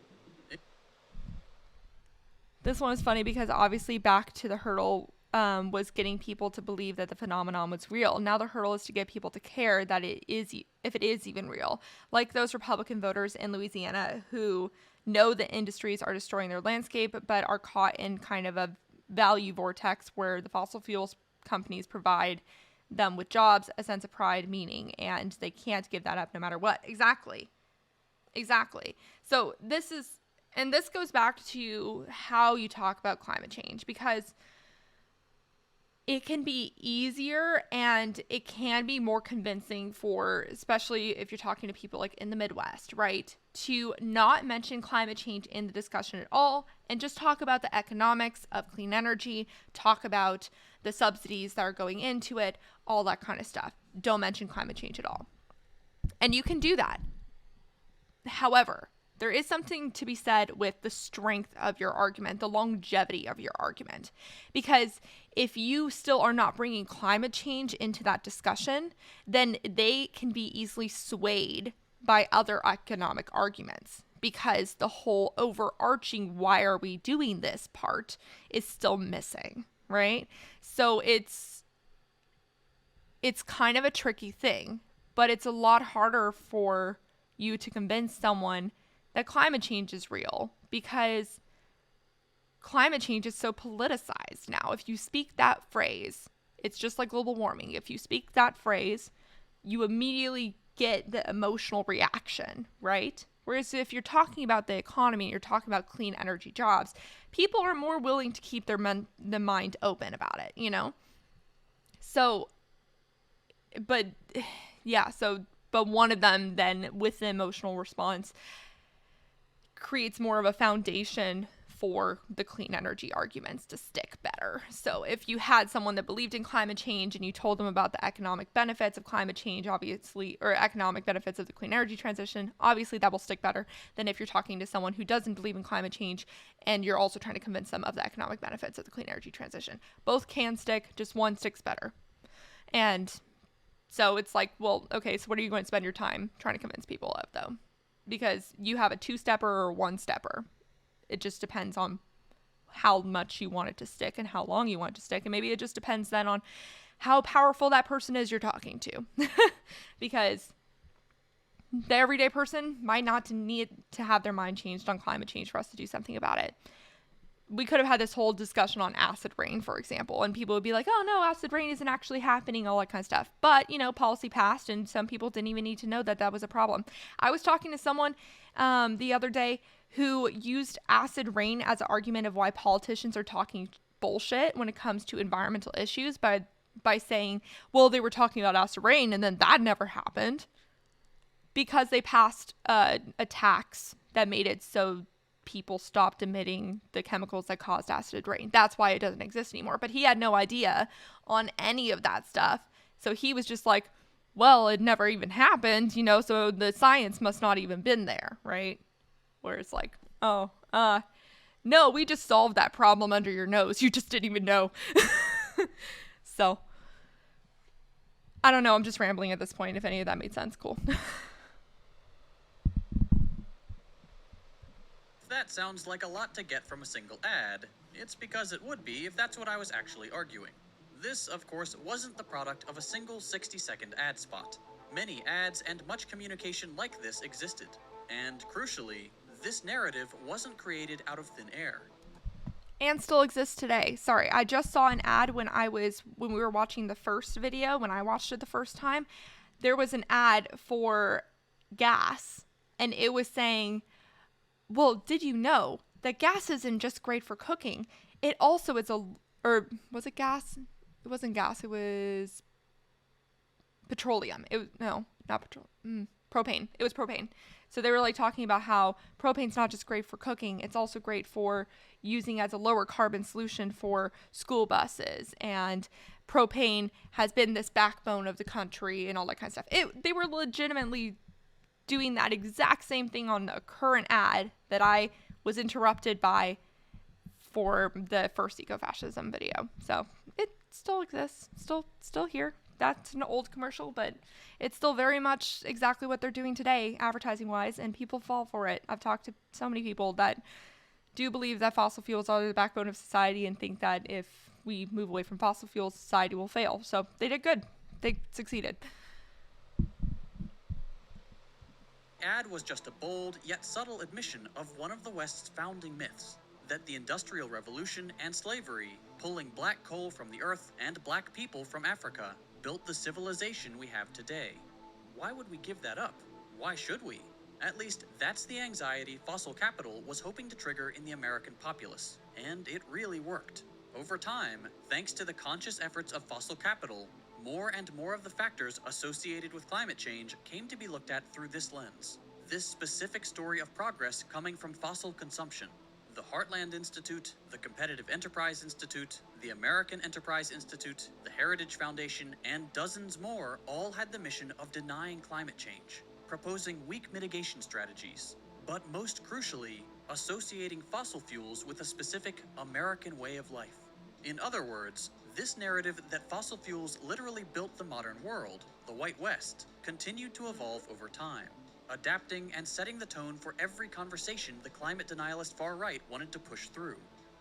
This one is funny because obviously back to the hurdle was getting people to believe that the phenomenon was real. Now the hurdle is to get people to care that it is, if it is even real. Like those Republican voters in Louisiana who know the industries are destroying their landscape, but are caught in kind of a value vortex where the fossil fuels companies provide them with jobs, a sense of pride, meaning, and they can't give that up no matter what. Exactly. So this goes back to how you talk about climate change, because it can be easier and it can be more convincing for, especially if you're talking to people like in the Midwest, right, to not mention climate change in the discussion at all and just talk about the economics of clean energy, talk about the subsidies that are going into it, all that kind of stuff. Don't mention climate change at all. And you can do that. However, there is something to be said with the strength of your argument, the longevity of your argument. Because if you still are not bringing climate change into that discussion, then they can be easily swayed by other economic arguments, because the whole overarching why are we doing this part is still missing, right? So it's kind of a tricky thing, but it's a lot harder for you to convince someone that climate change is real, because climate change is so politicized now. If you speak that phrase, it's just like global warming. If you speak that phrase, you immediately get the emotional reaction, right? Whereas if you're talking about the economy, you're talking about clean energy jobs, people are more willing to keep their mind open about it, you know? So, but one of them then, with the emotional response, creates more of a foundation for the clean energy arguments to stick better. So if you had someone that believed in climate change and you told them about the economic benefits of climate change, obviously, or economic benefits of the clean energy transition, obviously that will stick better than if you're talking to someone who doesn't believe in climate change and you're also trying to convince them of the economic benefits of the clean energy transition. Both can stick, just one sticks better. And so it's like, well, okay, so what are you going to spend your time trying to convince people of, though? Because you have a two-stepper or a one-stepper. It just depends on how much you want it to stick and how long you want it to stick. And maybe it just depends then on how powerful that person is you're talking to. Because the everyday person might not need to have their mind changed on climate change for us to do something about it. We could have had this whole discussion on acid rain, for example, and people would be like, oh no, acid rain isn't actually happening, all that kind of stuff. But, you know, policy passed and some people didn't even need to know that that was a problem. I was talking to someone the other day who used acid rain as an argument of why politicians are talking bullshit when it comes to environmental issues by saying, well, they were talking about acid rain and then that never happened, because they passed a tax that made it so people stopped emitting the chemicals that caused acid rain. That's why it doesn't exist anymore. But he had no idea on any of that stuff. So he was just like, well, it never even happened, you know, so the science must not even been there, right? Where it's like, no, we just solved that problem under your nose. You just didn't even know. So, I don't know. I'm just rambling at this point. If any of that made sense, cool. That sounds like a lot to get from a single ad. It's because it would be if that's what I was actually arguing. This, of course, wasn't the product of a single 60-second ad spot. Many ads and much communication like this existed. And crucially, this narrative wasn't created out of thin air. And still exists today. Sorry, I just saw an ad when we were watching the first video, when I watched it the first time. There was an ad for gas, and it was saying, well, did you know that gas isn't just great for cooking? It also is or was it gas? It wasn't gas. It was petroleum. Propane. It was propane. So they were like talking about how propane's not just great for cooking. It's also great for using as a lower carbon solution for school buses. And propane has been this backbone of the country and all that kind of stuff. They were legitimately doing that exact same thing on a current ad that I was interrupted by for the first eco-fascism video. So it still exists, still here. That's an old commercial, but it's still very much exactly what they're doing today, advertising wise, and people fall for it. I've talked to so many people that do believe that fossil fuels are the backbone of society and think that if we move away from fossil fuels, society will fail. So they did good. They succeeded. Ad was just a bold yet subtle admission of one of the West's founding myths, that the Industrial Revolution and slavery, pulling black coal from the earth and black people from Africa, built the civilization we have today. Why would we give that up? Why should we? At least, that's the anxiety fossil capital was hoping to trigger in the American populace, and it really worked. Over time, thanks to the conscious efforts of fossil capital, more and more of the factors associated with climate change came to be looked at through this lens. This specific story of progress coming from fossil consumption. The Heartland Institute, the Competitive Enterprise Institute, the American Enterprise Institute, the Heritage Foundation, and dozens more all had the mission of denying climate change, proposing weak mitigation strategies, but most crucially, associating fossil fuels with a specific American way of life. In other words, this narrative that fossil fuels literally built the modern world, the White West, continued to evolve over time, adapting and setting the tone for every conversation the climate denialist far right wanted to push through.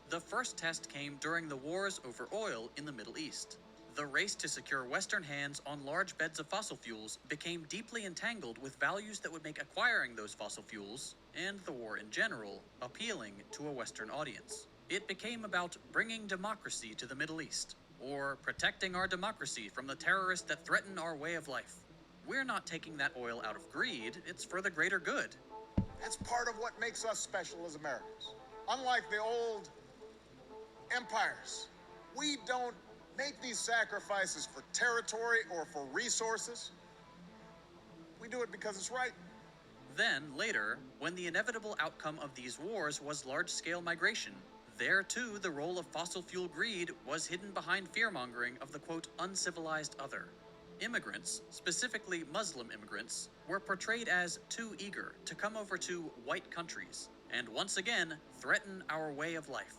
The first test came during the wars over oil in the Middle East. The race to secure Western hands on large beds of fossil fuels became deeply entangled with values that would make acquiring those fossil fuels, and the war in general, appealing to a Western audience. It became about bringing democracy to the Middle East, or protecting our democracy from the terrorists that threaten our way of life. We're not taking that oil out of greed, it's for the greater good. That's part of what makes us special as Americans. Unlike the old empires, we don't make these sacrifices for territory or for resources. We do it because it's right. Then, later, when the inevitable outcome of these wars was large-scale migration, there too the role of fossil fuel greed was hidden behind fear-mongering of the quote uncivilized other. Immigrants, specifically Muslim immigrants, were portrayed as too eager to come over to white countries, and once again threaten our way of life.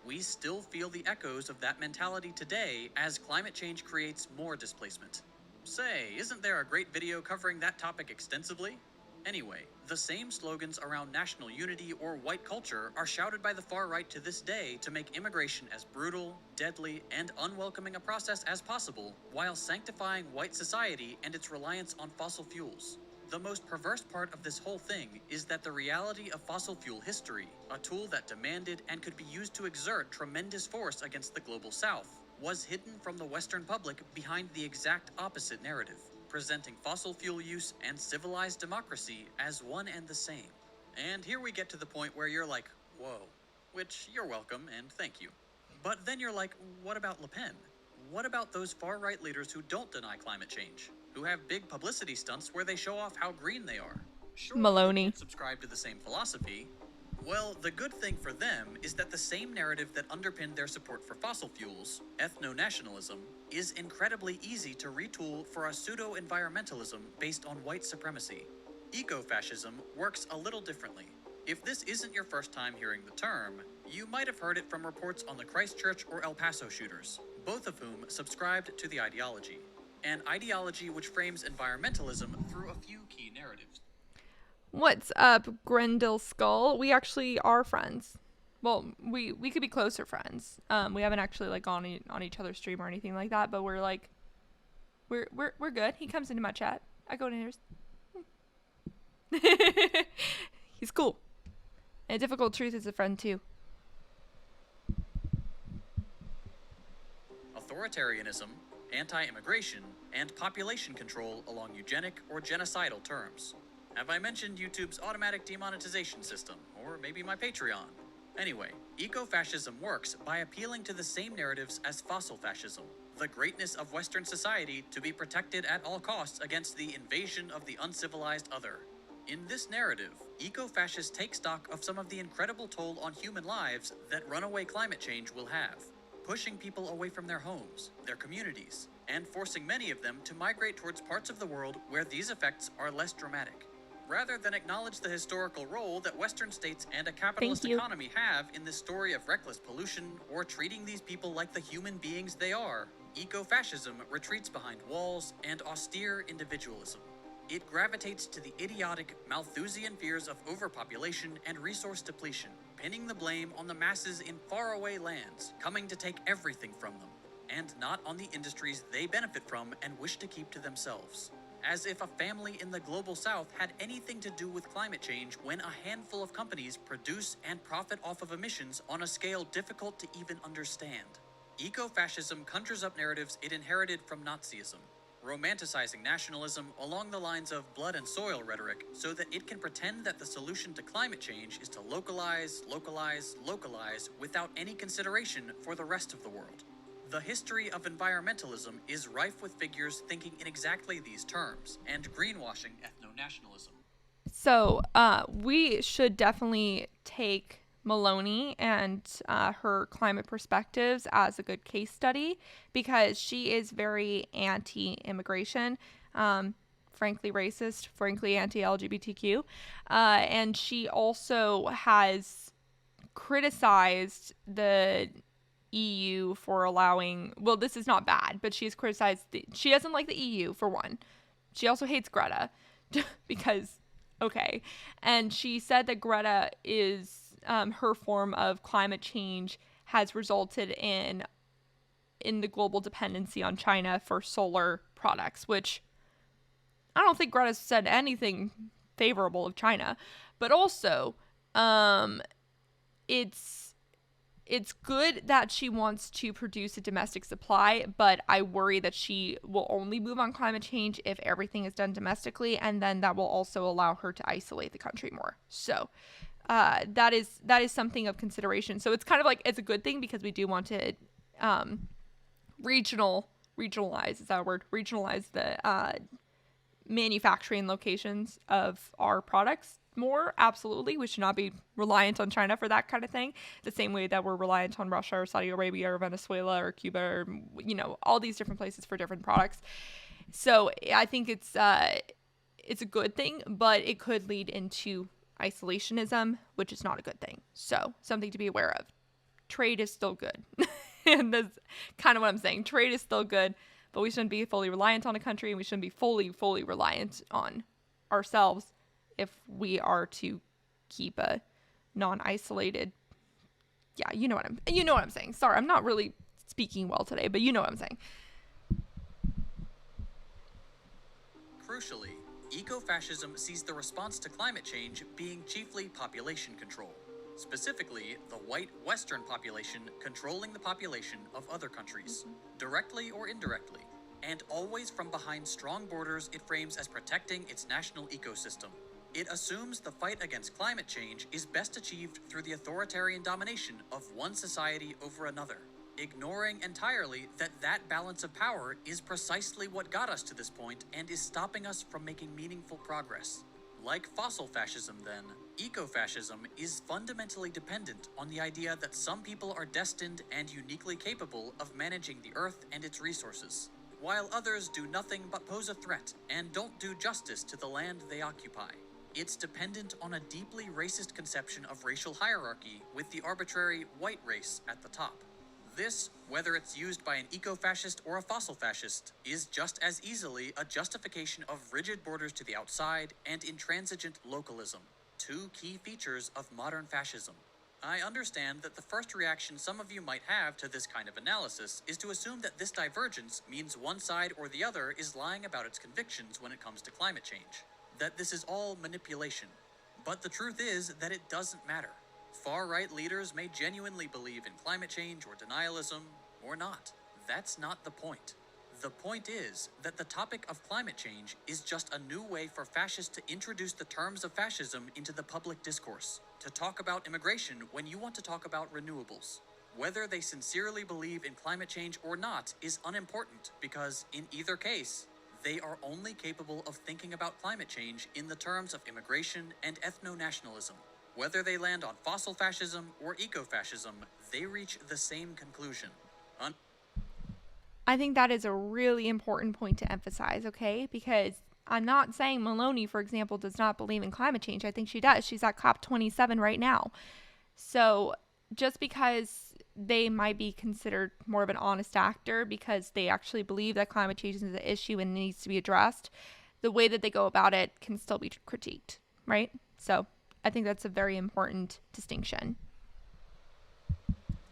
We still feel the echoes of that mentality today as climate change creates more displacement. Say, isn't there a great video covering that topic extensively? Anyway, the same slogans around national unity or white culture are shouted by the far right to this day to make immigration as brutal, deadly, and unwelcoming a process as possible, while sanctifying white society and its reliance on fossil fuels. The most perverse part of this whole thing is that the reality of fossil fuel history, a tool that demanded and could be used to exert tremendous force against the global south, was hidden from the Western public behind the exact opposite narrative, presenting fossil fuel use and civilized democracy as one and the same. And here we get to the point where you're like, whoa, which you're welcome and thank you. But then you're like, what about Le Pen? What about those far-right leaders who don't deny climate change? Who have big publicity stunts where they show off how green they are? Sure, Maloney. they can't subscribe to the same philosophy. Well, the good thing for them is that the same narrative that underpinned their support for fossil fuels, ethno-nationalism, is incredibly easy to retool for a pseudo-environmentalism based on white supremacy. Eco-fascism works a little differently. If this isn't your first time hearing the term, you might have heard it from reports on the Christchurch or El Paso shooters, both of whom subscribed to the ideology. An ideology which frames environmentalism through a few key narratives. What's up, Grendel Skull? We actually are friends. Well, we could be closer friends. We haven't actually like on each other's stream or anything like that, but we're like we're good. He comes into my chat. I go to his. He's cool. And Difficult Truth is a friend too. Authoritarianism, anti-immigration, and population control along eugenic or genocidal terms. Have I mentioned YouTube's automatic demonetization system, or maybe my Patreon? Anyway, eco-fascism works by appealing to the same narratives as fossil fascism, the greatness of Western society to be protected at all costs against the invasion of the uncivilized other. In this narrative, eco-fascists take stock of some of the incredible toll on human lives that runaway climate change will have, pushing people away from their homes, their communities, and forcing many of them to migrate towards parts of the world where these effects are less dramatic. Rather than acknowledge the historical role that Western states and a capitalist economy have in this story of reckless pollution or treating these people like the human beings they are, eco-fascism retreats behind walls and austere individualism. It gravitates to the idiotic Malthusian fears of overpopulation and resource depletion, pinning the blame on the masses in faraway lands, coming to take everything from them, and not on the industries they benefit from and wish to keep to themselves. As if a family in the global south had anything to do with climate change when a handful of companies produce and profit off of emissions on a scale difficult to even understand. Eco-fascism conjures up narratives it inherited from Nazism, romanticizing nationalism along the lines of blood and soil rhetoric so that it can pretend that the solution to climate change is to localize, localize, localize without any consideration for the rest of the world. The history of environmentalism is rife with figures thinking in exactly these terms, and greenwashing ethno-nationalism. So we should definitely take Maloney and her climate perspectives as a good case study because she is very anti-immigration, frankly racist, frankly anti-LGBTQ, and she also has criticized the EU for allowing, well, this is not bad, but she's criticized, she doesn't like the EU for one. She also hates Greta because, okay. And she said that Greta is, her form of climate change has resulted in the global dependency on China for solar products, which I don't think Greta said anything favorable of China. But also, it's good that she wants to produce a domestic supply, but I worry that she will only move on climate change if everything is done domestically, and then that will also allow her to isolate the country more. So that is something of consideration. So it's kind of like, it's a good thing because we do want to regionalize, is that a word? Regionalize the manufacturing locations of our products more. Absolutely, we should not be reliant on China for that kind of thing, the same way that we're reliant on Russia or Saudi Arabia or Venezuela or Cuba or, you know, all these different places for different products. So I think it's a good thing, but it could lead into isolationism, which is not a good thing. So something to be aware of. Trade is still good. And that's kind of what I'm saying. Trade is still good, but we shouldn't be fully reliant on a country, and we shouldn't be fully reliant on ourselves if we are to keep a non-isolated. Yeah, you know what I'm saying. Sorry, I'm not really speaking well today, but you know what I'm saying. Crucially, eco-fascism sees the response to climate change being chiefly population control. Specifically, the white Western population controlling the population of other countries, directly or indirectly, and always from behind strong borders it frames as protecting its national ecosystem. It assumes the fight against climate change is best achieved through the authoritarian domination of one society over another, ignoring entirely that that balance of power is precisely what got us to this point and is stopping us from making meaningful progress. Like fossil fascism, then, eco-fascism is fundamentally dependent on the idea that some people are destined and uniquely capable of managing the earth and its resources, while others do nothing but pose a threat and don't do justice to the land they occupy. It's dependent on a deeply racist conception of racial hierarchy with the arbitrary white race at the top. This, whether it's used by an eco-fascist or a fossil fascist, is just as easily a justification of rigid borders to the outside and intransigent localism, two key features of modern fascism. I understand that the first reaction some of you might have to this kind of analysis is to assume that this divergence means one side or the other is lying about its convictions when it comes to climate change, that this is all manipulation. But the truth is that it doesn't matter. Far-right leaders may genuinely believe in climate change or denialism, or not. That's not the point. The point is that the topic of climate change is just a new way for fascists to introduce the terms of fascism into the public discourse, to talk about immigration when you want to talk about renewables. Whether they sincerely believe in climate change or not is unimportant because, in either case, they are only capable of thinking about climate change in the terms of immigration and ethno-nationalism. Whether they land on fossil fascism or eco-fascism, they reach the same conclusion. I think that is a really important point to emphasize, okay? Because I'm not saying Maloney, for example, does not believe in climate change. I think she does. She's at COP27 right now. So just because they might be considered more of an honest actor because they actually believe that climate change is an issue and needs to be addressed, the way that they go about it can still be critiqued, right? So I think that's a very important distinction.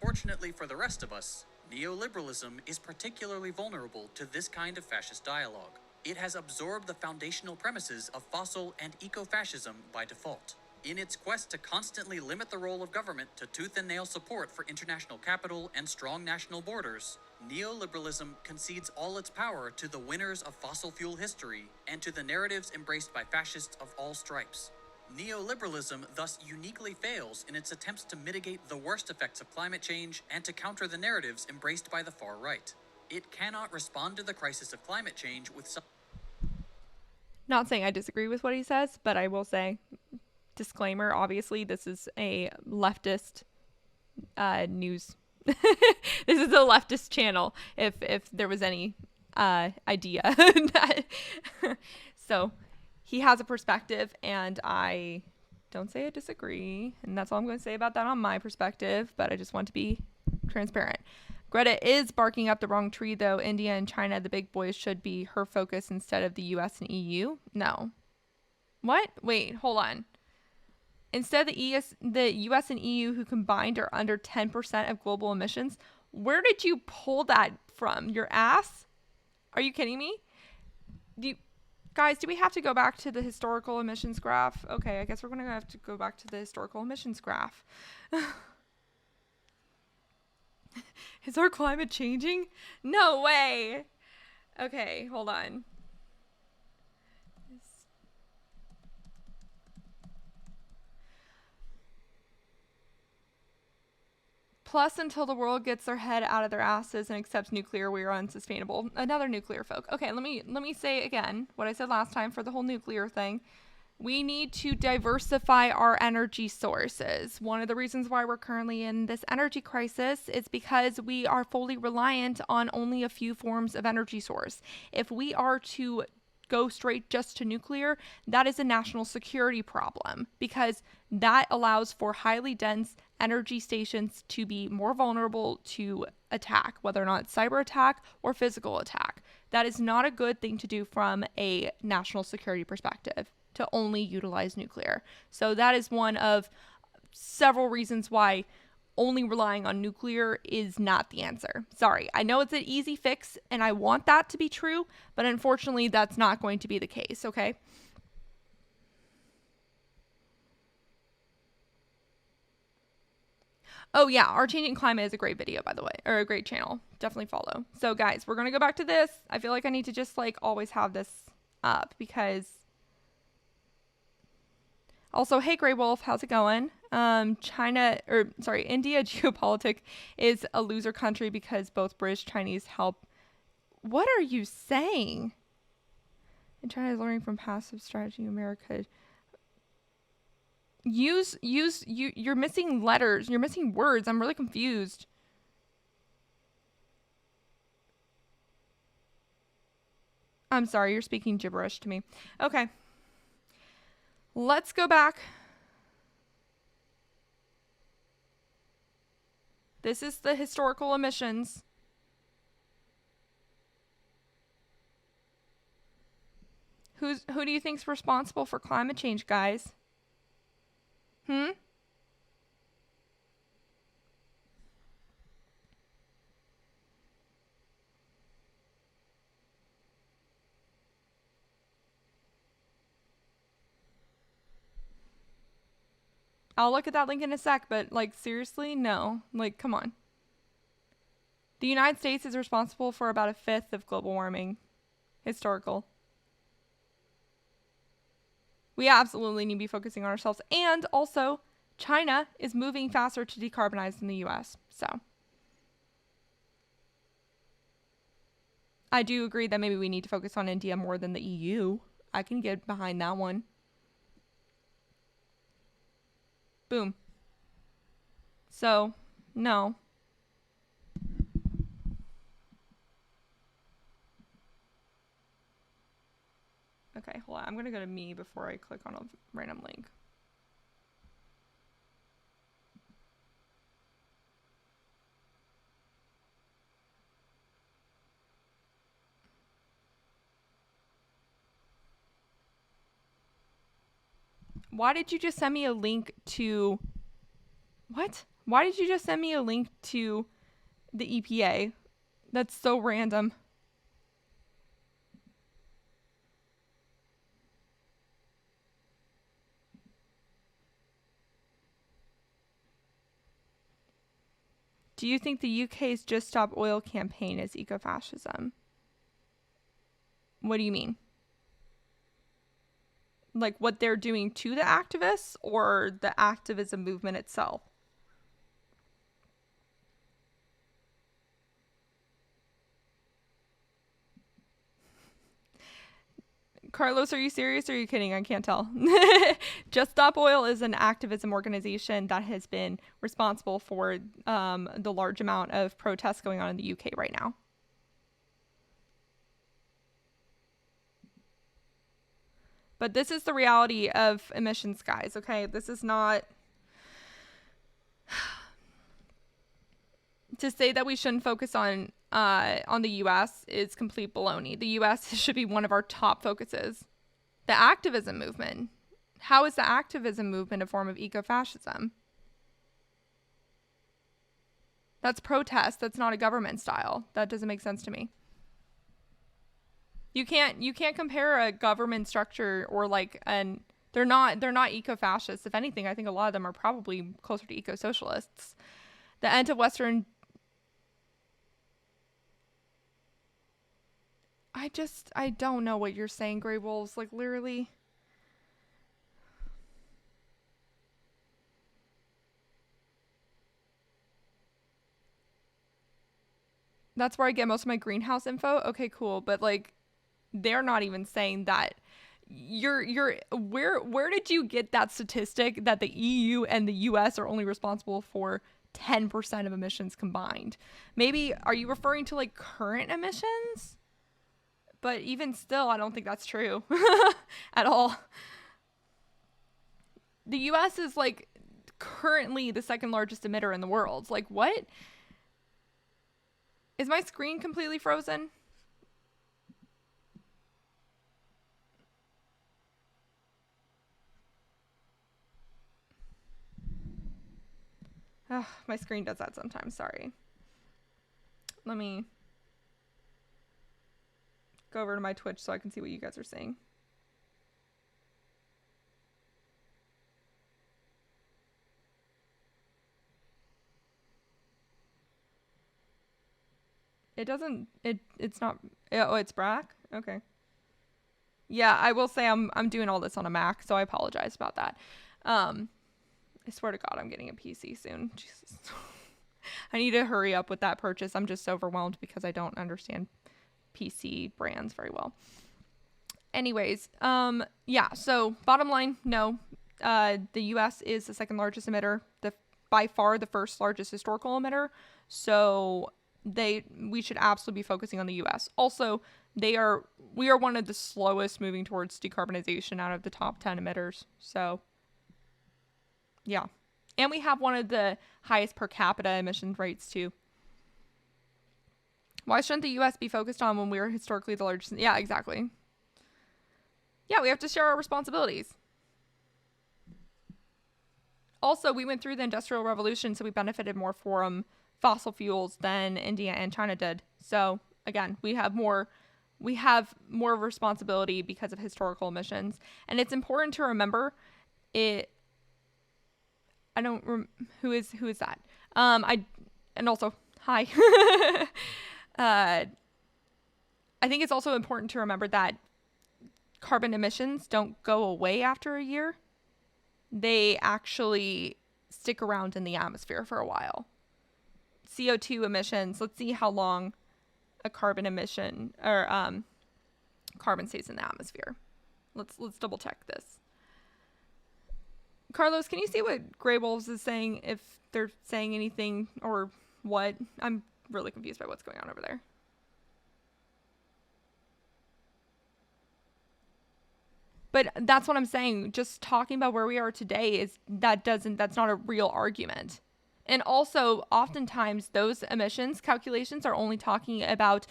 Fortunately for the rest of us, neoliberalism is particularly vulnerable to this kind of fascist dialogue. It has absorbed the foundational premises of fossil and eco-fascism by default. In its quest to constantly limit the role of government to tooth and nail support for international capital and strong national borders, neoliberalism concedes all its power to the winners of fossil fuel history and to the narratives embraced by fascists of all stripes. Neoliberalism thus uniquely fails in its attempts to mitigate the worst effects of climate change and to counter the narratives embraced by the far right. It cannot respond to the crisis of climate change with some... Not saying I disagree with what he says, but I will say, disclaimer, obviously this is a leftist news. This is a leftist channel, if there was any idea. So he has a perspective, and I don't say I disagree, and that's all I'm going to say about that on my perspective, but I just want to be transparent. Greta is barking up the wrong tree, though. India and China, the big boys, should be her focus instead of the US and EU. No. What? Wait, hold on. Instead of the US and EU, who combined are under 10% of global emissions. Where did you pull that from? Your ass? Are you kidding me? Guys, do we have to go back to the historical emissions graph? Okay, I guess we're going to have to go back to the historical emissions graph. Is our climate changing? No way. Okay, hold on. Plus, until the world gets their head out of their asses and accepts nuclear, we are unsustainable. Another nuclear folk. Okay, let me say again what I said last time for the whole nuclear thing. We need to diversify our energy sources. One of the reasons why we're currently in this energy crisis is because we are fully reliant on only a few forms of energy source. If we are to go straight just to nuclear, that is a national security problem, because that allows for highly dense energy stations to be more vulnerable to attack, whether or not it's cyber attack or physical attack. That is not a good thing to do from a national security perspective, to only utilize nuclear. So that is one of several reasons why only relying on nuclear is not the answer. Sorry, I know it's an easy fix and I want that to be true, but unfortunately that's not going to be the case, okay? Oh yeah, Our Changing Climate is a great video, by the way, or a great channel. Definitely follow. So guys, we're going to go back to this. I feel like I need to just like always have this up, because also, hey Grey Wolf, how's it going? India geopolitic is a loser country because both British Chinese help. What are you saying? And China is learning from passive strategy in America. You're missing letters. You're missing words. I'm really confused. I'm sorry, you're speaking gibberish to me. Okay. Let's go back. This is the historical emissions. Who do you think's responsible for climate change, guys? I'll look at that link in a sec, but like seriously, no. Like, come on. The United States is responsible for about 1/5 of global warming. Historical. We absolutely need to be focusing on ourselves. And also, China is moving faster to decarbonize than the US. So, I do agree that maybe we need to focus on India more than the EU. I can get behind that one. Boom. So, no. Okay, hold on. I'm going to go to me before I click on a random link. Why did you just send me a link to... What? Why did you just send me a link to the EPA? That's so random. Do you think the UK's Just Stop Oil campaign is eco-fascism? What do you mean? Like what they're doing to the activists or the activism movement itself? Carlos, are you serious or are you kidding? I can't tell. Just Stop Oil is an activism organization that has been responsible for the large amount of protests going on in the UK right now. But this is the reality of emissions, guys, okay? This is not... To say that we shouldn't focus on the U.S. is complete baloney. The U.S. should be one of our top focuses. The activism movement. How is the activism movement a form of eco-fascism? That's protest. That's not a government style. That doesn't make sense to me. You can't compare a government structure or like they're not eco-fascists. If anything, I think a lot of them are probably closer to eco-socialists. The end of Western... I don't know what you're saying, Grey Wolves. Like, literally. That's where I get most of my greenhouse info. Okay, cool. But, like, they're not even saying that. Where did you get that statistic that the EU and the US are only responsible for 10% of emissions combined? Maybe, are you referring to, like, current emissions? But even still, I don't think that's true at all. The US is like currently the second largest emitter in the world. Like, what? Is my screen completely frozen? Ugh, my screen does that sometimes. Sorry. Let me go over to my Twitch so I can see what you guys are saying. It's not... Oh, it's Brack? Okay. Yeah, I will say I'm doing all this on a Mac, so I apologize about that. I swear to God, I'm getting a PC soon. Jesus. I need to hurry up with that purchase. I'm just overwhelmed because I don't understand PC brands very well. Anyways, yeah, so bottom line, no. The US is the second largest emitter, by far the first largest historical emitter. So we should absolutely be focusing on the US. Also, we are one of the slowest moving towards decarbonization out of the top 10 emitters. So yeah. And we have one of the highest per capita emission rates too. Why shouldn't the US be focused on when we're historically the largest? Yeah, exactly. Yeah, we have to share our responsibilities. Also, we went through the Industrial Revolution, so we benefited more from fossil fuels than India and China did. So again, we have more responsibility because of historical emissions. And it's important to remember who is that? And also, hi. I think it's also important to remember that carbon emissions don't go away after a year. They actually stick around in the atmosphere for a while. CO2 emissions, let's see how long a carbon emission or carbon stays in the atmosphere. Let's double check this. Carlos, can you see what Grey Wolves is saying, if they're saying anything or what? I'm really confused by what's going on over there. But that's what I'm saying. Just talking about where we are today that's not a real argument. And also, oftentimes those emissions calculations are only talking about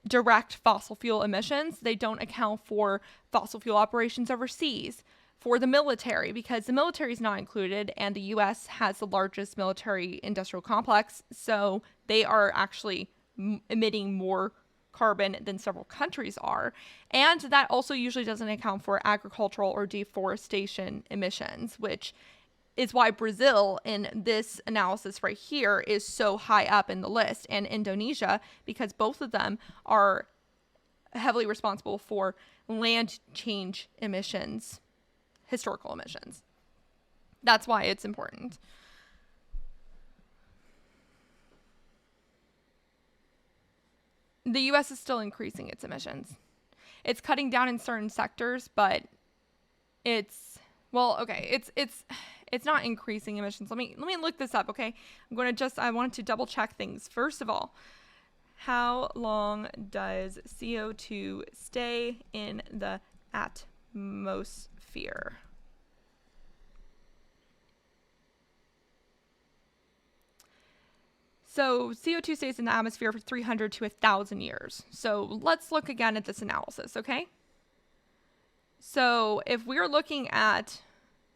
direct fossil fuel emissions. They don't account for fossil fuel operations overseas, for the military, because the military is not included, and the US has the largest military industrial complex, so they are actually emitting more carbon than several countries are. And that also usually doesn't account for agricultural or deforestation emissions, which is why Brazil in this analysis right here is so high up in the list, and Indonesia, because both of them are heavily responsible for land change emissions, historical emissions. That's why it's important. The US is still increasing its emissions. It's cutting down in certain sectors, but it's not increasing emissions. Let me look this up, okay? I want to double check things. First of all, how long does CO2 stay in the atmosphere? So CO2 stays in the atmosphere for 300 to 1,000 years. So let's look again at this analysis, okay? So if we're looking at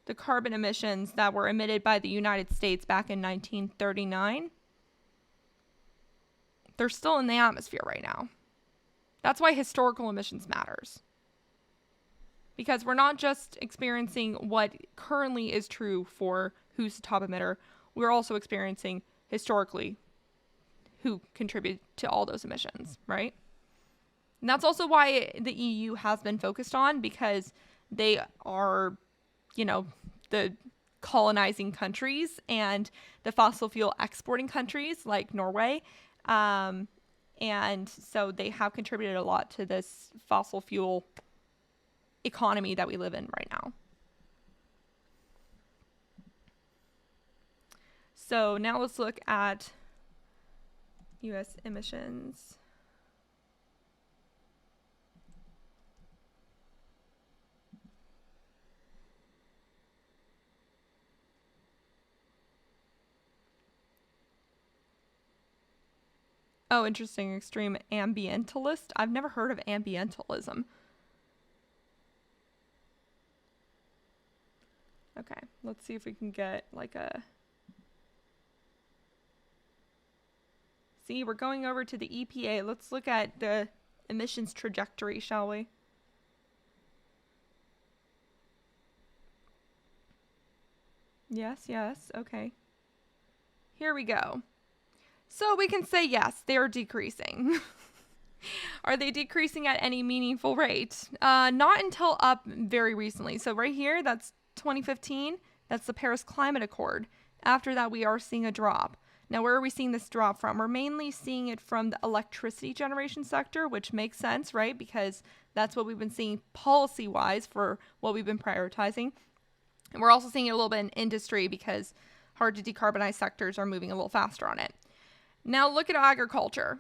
the carbon emissions that were emitted by the United States back in 1939, they're still in the atmosphere right now. That's why historical emissions matters. Because we're not just experiencing what currently is true for who's the top emitter, we're also experiencing historically who contribute to all those emissions, right? And that's also why the EU has been focused on, because they are, the colonizing countries and the fossil fuel exporting countries like Norway. And so they have contributed a lot to this fossil fuel economy that we live in right now. So now let's look at US emissions. Oh, interesting. Extreme ambientalist. I've never heard of ambientalism. Okay, let's see if we can get like a... See, we're going over to the EPA. Let's look at the emissions trajectory, shall we? Yes, okay. Here we go. So we can say, yes, they're decreasing. Are they decreasing at any meaningful rate? Not until up very recently. So right here, that's 2015. That's the Paris Climate Accord. After that, we are seeing a drop. Now, where are we seeing this drop from? We're mainly seeing it from the electricity generation sector, which makes sense, right? Because that's what we've been seeing policy-wise for what we've been prioritizing. And we're also seeing it a little bit in industry because hard to decarbonize sectors are moving a little faster on it. Now look at agriculture.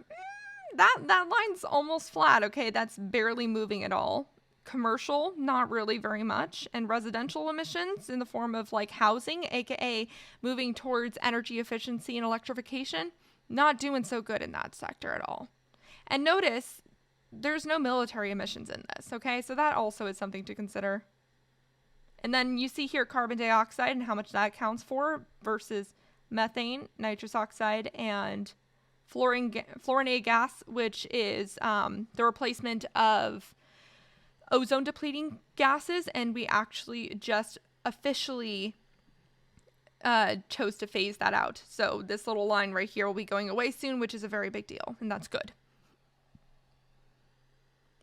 That line's almost flat, okay? That's barely moving at all. Commercial, not really very much. And residential emissions in the form of like housing, aka moving towards energy efficiency and electrification, not doing so good in that sector at all. And notice there's no military emissions in this, okay? So that also is something to consider. And then you see here carbon dioxide and how much that accounts for versus methane, nitrous oxide, and fluorinated gas, which is the replacement of ozone depleting gases. And we actually just officially chose to phase that out. So this little line right here will be going away soon, which is a very big deal. And that's good.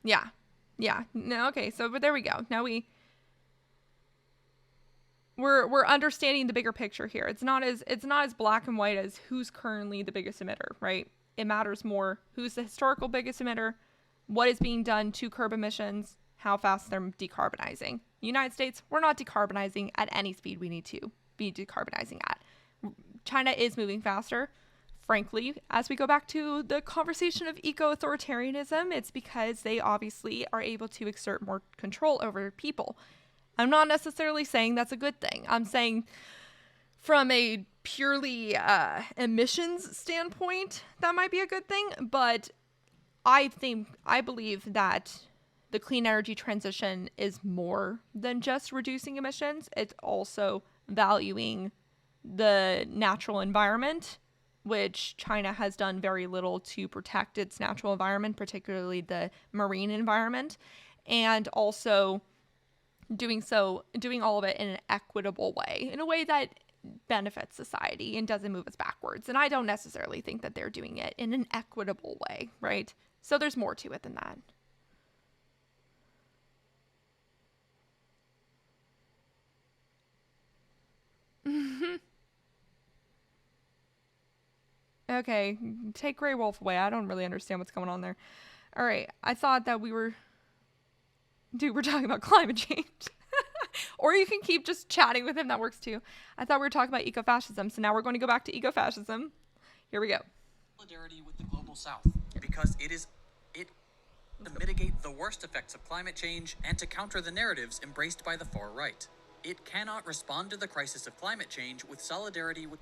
Yeah. No, okay. So, but there we go. Now we're understanding the bigger picture here. It's not as black and white as who's currently the biggest emitter, right? It matters more who's the historical biggest emitter, what is being done to curb emissions, how fast they're decarbonizing. United States, we're not decarbonizing at any speed we need to be decarbonizing at. China is moving faster. Frankly, as we go back to the conversation of eco-authoritarianism, it's because they obviously are able to exert more control over people. I'm not necessarily saying that's a good thing. I'm saying from a purely emissions standpoint, that might be a good thing. But I believe that the clean energy transition is more than just reducing emissions. It's also valuing the natural environment, which China has done very little to protect its natural environment, particularly the marine environment, and also doing all of it in an equitable way, in a way that benefits society and doesn't move us backwards. And I don't necessarily think that they're doing it in an equitable way, right? So there's more to it than that. Okay, take Grey Wolf away. I don't really understand what's going on there. All right, I thought that we're talking about climate change. Or you can keep just chatting with him. That works too. I thought we were talking about eco-fascism. So now we're going to go back to eco-fascism. Here we go. Solidarity with the global south, because it to mitigate the worst effects of climate change and to counter the narratives embraced by the far right. It cannot respond to the crisis of climate change with solidarity with.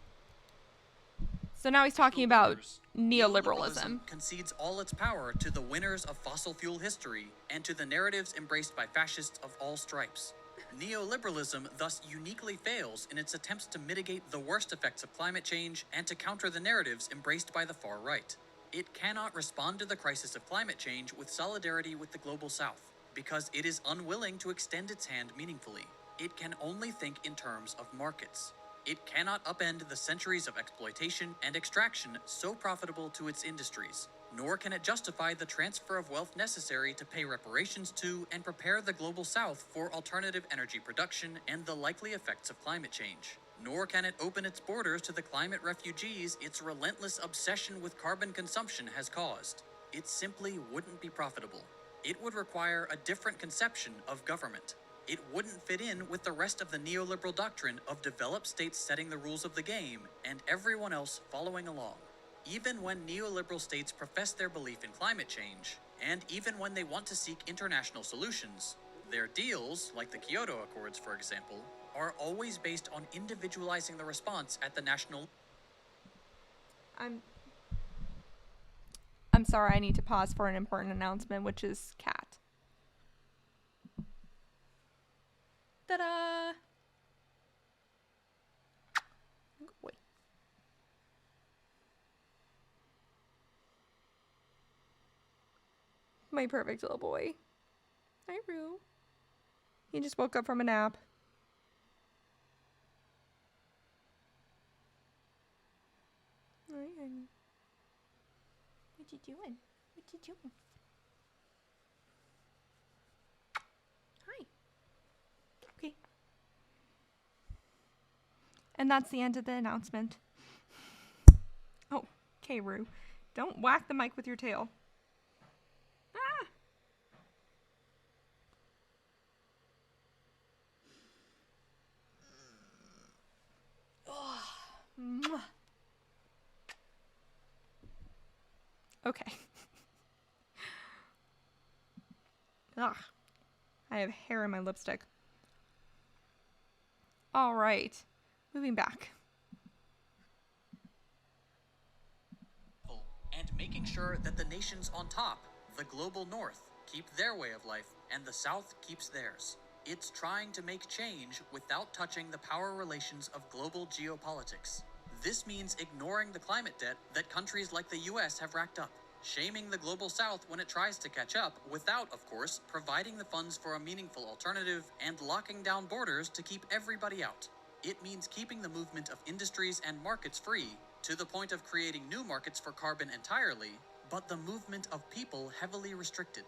So now he's talking about neoliberalism. Concedes all its power to the winners of fossil fuel history and to the narratives embraced by fascists of all stripes. Neoliberalism thus uniquely fails in its attempts to mitigate the worst effects of climate change and to counter the narratives embraced by the far right. It cannot respond to the crisis of climate change with solidarity with the global south, because it is unwilling to extend its hand meaningfully. It can only think in terms of markets. It cannot upend the centuries of exploitation and extraction so profitable to its industries, nor can it justify the transfer of wealth necessary to pay reparations to and prepare the global south for alternative energy production and the likely effects of climate change. Nor can it open its borders to the climate refugees its relentless obsession with carbon consumption has caused. It simply wouldn't be profitable. It would require a different conception of government. It wouldn't fit in with the rest of the neoliberal doctrine of developed states setting the rules of the game and everyone else following along. Even when neoliberal states profess their belief in climate change, and even when they want to seek international solutions, their deals, like the Kyoto Accords for example, are always based on individualizing the response at the national. I'm sorry, I need to pause for an important announcement, which is cat. Ta-da! Good boy. My perfect little boy. Hi, Roo. He just woke up from a nap. Hi, honey. What you doing? What you doing? Hi. Okay. And that's the end of the announcement. Oh, okay, Roo. Don't whack the mic with your tail. Ah! Oh. Okay. Ugh. I have hair in my lipstick. All right. Moving back. And making sure that the nations on top, the global north, keep their way of life and the south keeps theirs. It's trying to make change without touching the power relations of global geopolitics. This means ignoring the climate debt that countries like the US have racked up, shaming the global south when it tries to catch up without, of course, providing the funds for a meaningful alternative and locking down borders to keep everybody out. It means keeping the movement of industries and markets free, to the point of creating new markets for carbon entirely, but the movement of people heavily restricted.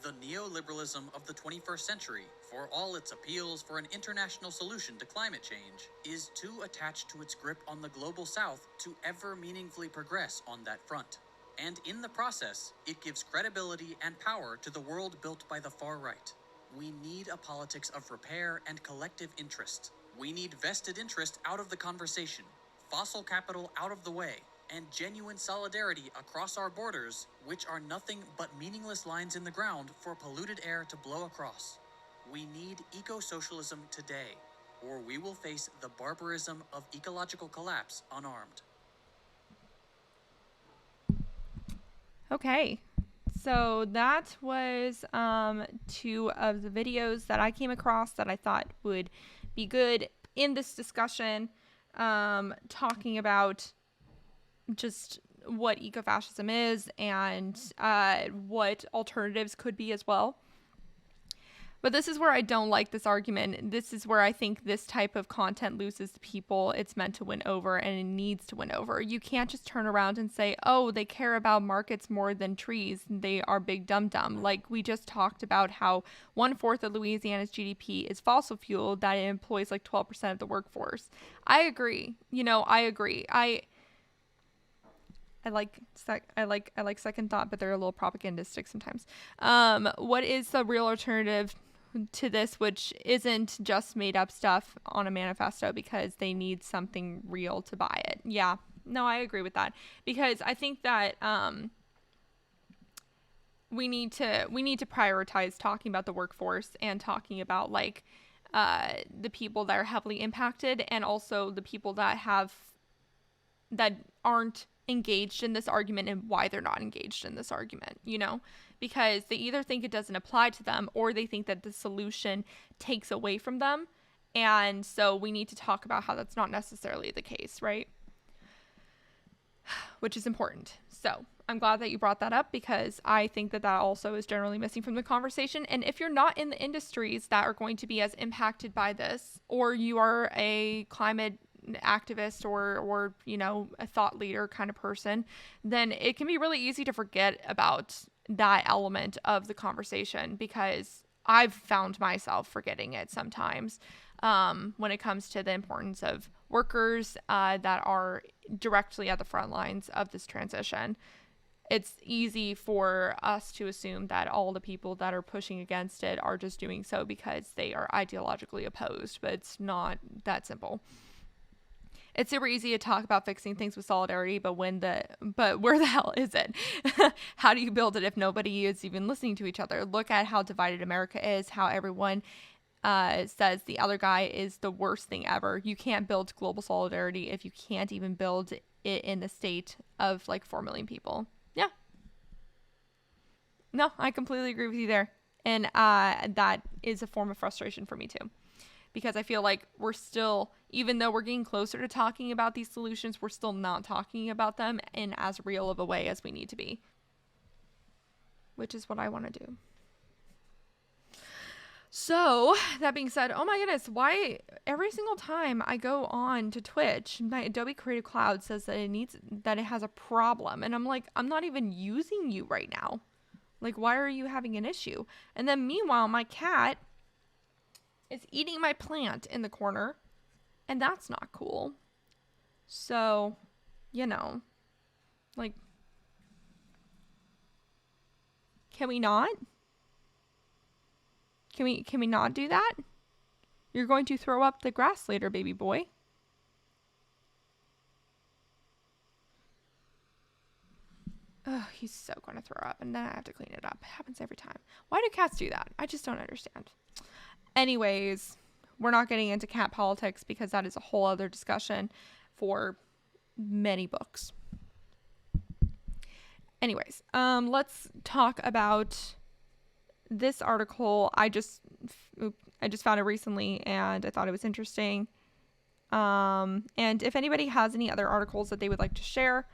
The neoliberalism of the 21st century, for all its appeals for an international solution to climate change, is too attached to its grip on the global south to ever meaningfully progress on that front. And in the process, it gives credibility and power to the world built by the far right. We need a politics of repair and collective interest. We need vested interest out of the conversation, fossil capital out of the way, and genuine solidarity across our borders, which are nothing but meaningless lines in the ground for polluted air to blow across. We need eco-socialism today, or we will face the barbarism of ecological collapse unarmed. Okay. So that was two of the videos that I came across that I thought would be good in this discussion, talking about just what ecofascism is and what alternatives could be as well. But this is where I don't like this argument. This is where I think this type of content loses the people it's meant to win over, and it needs to win over. You can't just turn around and say, oh, they care about markets more than trees. They are big dum-dum. Like we just talked about how 1/4 of Louisiana's GDP is fossil fuel, that it employs like 12% of the workforce. I agree. I agree. I like second thought, but they're a little propagandistic sometimes. What is the real alternative to this, which isn't just made up stuff on a manifesto because they need something real to buy it? Yeah, no, I agree with that, because I think that we need to prioritize talking about the workforce and talking about like the people that are heavily impacted, and also the people that aren't engaged in this argument and why they're not engaged in this argument, because they either think it doesn't apply to them or they think that the solution takes away from them. And so we need to talk about how that's not necessarily the case, right? Which is important. So I'm glad that you brought that up, because I think that also is generally missing from the conversation. And if you're not in the industries that are going to be as impacted by this, or you are a climate activist or a thought leader kind of person, then it can be really easy to forget about that element of the conversation, because I've found myself forgetting it sometimes when it comes to the importance of workers that are directly at the front lines of this transition. It's easy for us to assume that all the people that are pushing against it are just doing so because they are ideologically opposed, but it's not that simple. It's super easy to talk about fixing things with solidarity, but where the hell is it? How do you build it if nobody is even listening to each other? Look at how divided America is, how everyone says the other guy is the worst thing ever. You can't build global solidarity if you can't even build it in the state of like 4 million people. Yeah. No, I completely agree with you there. And that is a form of frustration for me too, because I feel like we're still, even though we're getting closer to talking about these solutions, we're still not talking about them in as real of a way as we need to be, which is what I want to do. So that being said, oh my goodness, why every single time I go on to Twitch, my Adobe Creative Cloud says that it has a problem. And I'm like, I'm not even using you right now. Like, why are you having an issue? And then meanwhile, my cat is eating my plant in the corner, and that's not cool. So, like, can we not? Can we not do that? You're going to throw up the grass later, baby boy. Oh, he's so going to throw up, and then I have to clean it up. It happens every time. Why do cats do that? I just don't understand. Anyways, we're not getting into cat politics because that is a whole other discussion for many books. Anyways, let's talk about this article. I just found it recently and I thought it was interesting. And if anybody has any other articles that they would like to share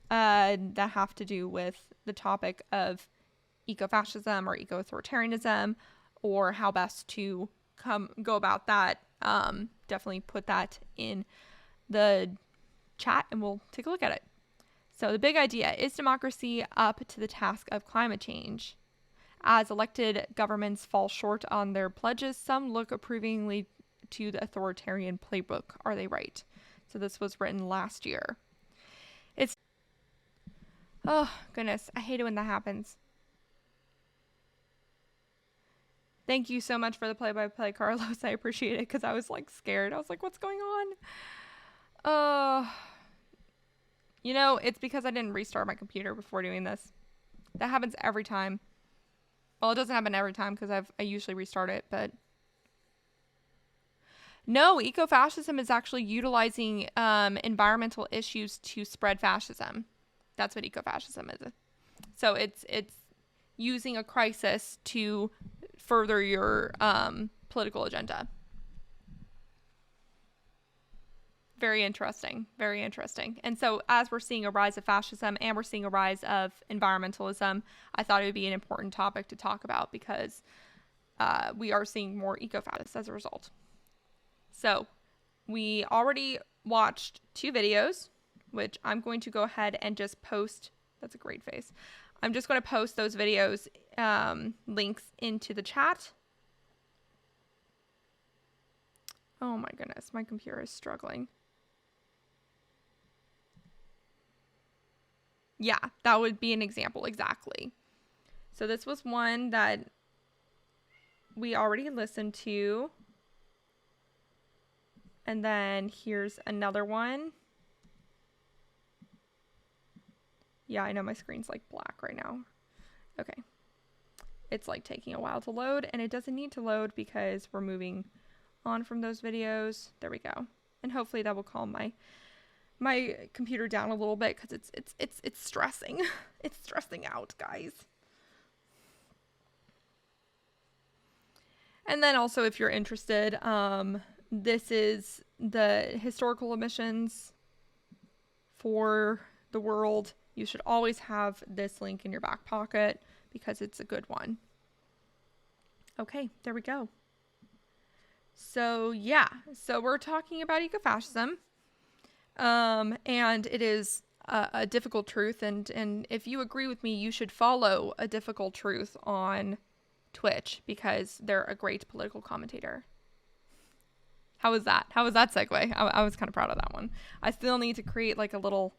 that have to do with the topic of eco-fascism or eco-authoritarianism, or how best to go about that, definitely put that in the chat and we'll take a look at it. So the big idea is democracy up to the task of climate change. As elected governments fall short on their pledges, some look approvingly to the authoritarian playbook. Are they right? So this was written last year. Oh goodness, I hate it when that happens. Thank you so much for the play-by-play, Carlos. I appreciate it, because I was like scared. I was like, what's going on? It's because I didn't restart my computer before doing this. That happens every time. Well, it doesn't happen every time because I usually restart it, but no, eco-fascism is actually utilizing environmental issues to spread fascism. That's what eco-fascism is. So it's using a crisis to further your political agenda. Very interesting. Very interesting. And so as we're seeing a rise of fascism and we're seeing a rise of environmentalism, I thought it would be an important topic to talk about, because we are seeing more eco-fascists as a result. So we already watched 2 videos, which I'm going to go ahead and just post. That's a great face. I'm just going to post those videos links into the chat. Oh my goodness, my computer is struggling. Yeah, that would be an example, exactly. So this was one that we already listened to. And then here's another one. Yeah, I know my screen's like black right now. Okay. It's like taking a while to load, and it doesn't need to load because we're moving on from those videos. There we go. And hopefully that will calm my computer down a little bit, because it's stressing. It's stressing out, guys. And then also, if you're interested, this is the historical emissions for the world. You should always have this link in your back pocket because it's a good one. Okay, there we go. So yeah, so we're talking about eco-fascism, and it is a difficult truth. And if you agree with me, you should follow A Difficult Truth on Twitch because they're a great political commentator. How was that? How was that segue? I was kind of proud of that one. I still need to create like a little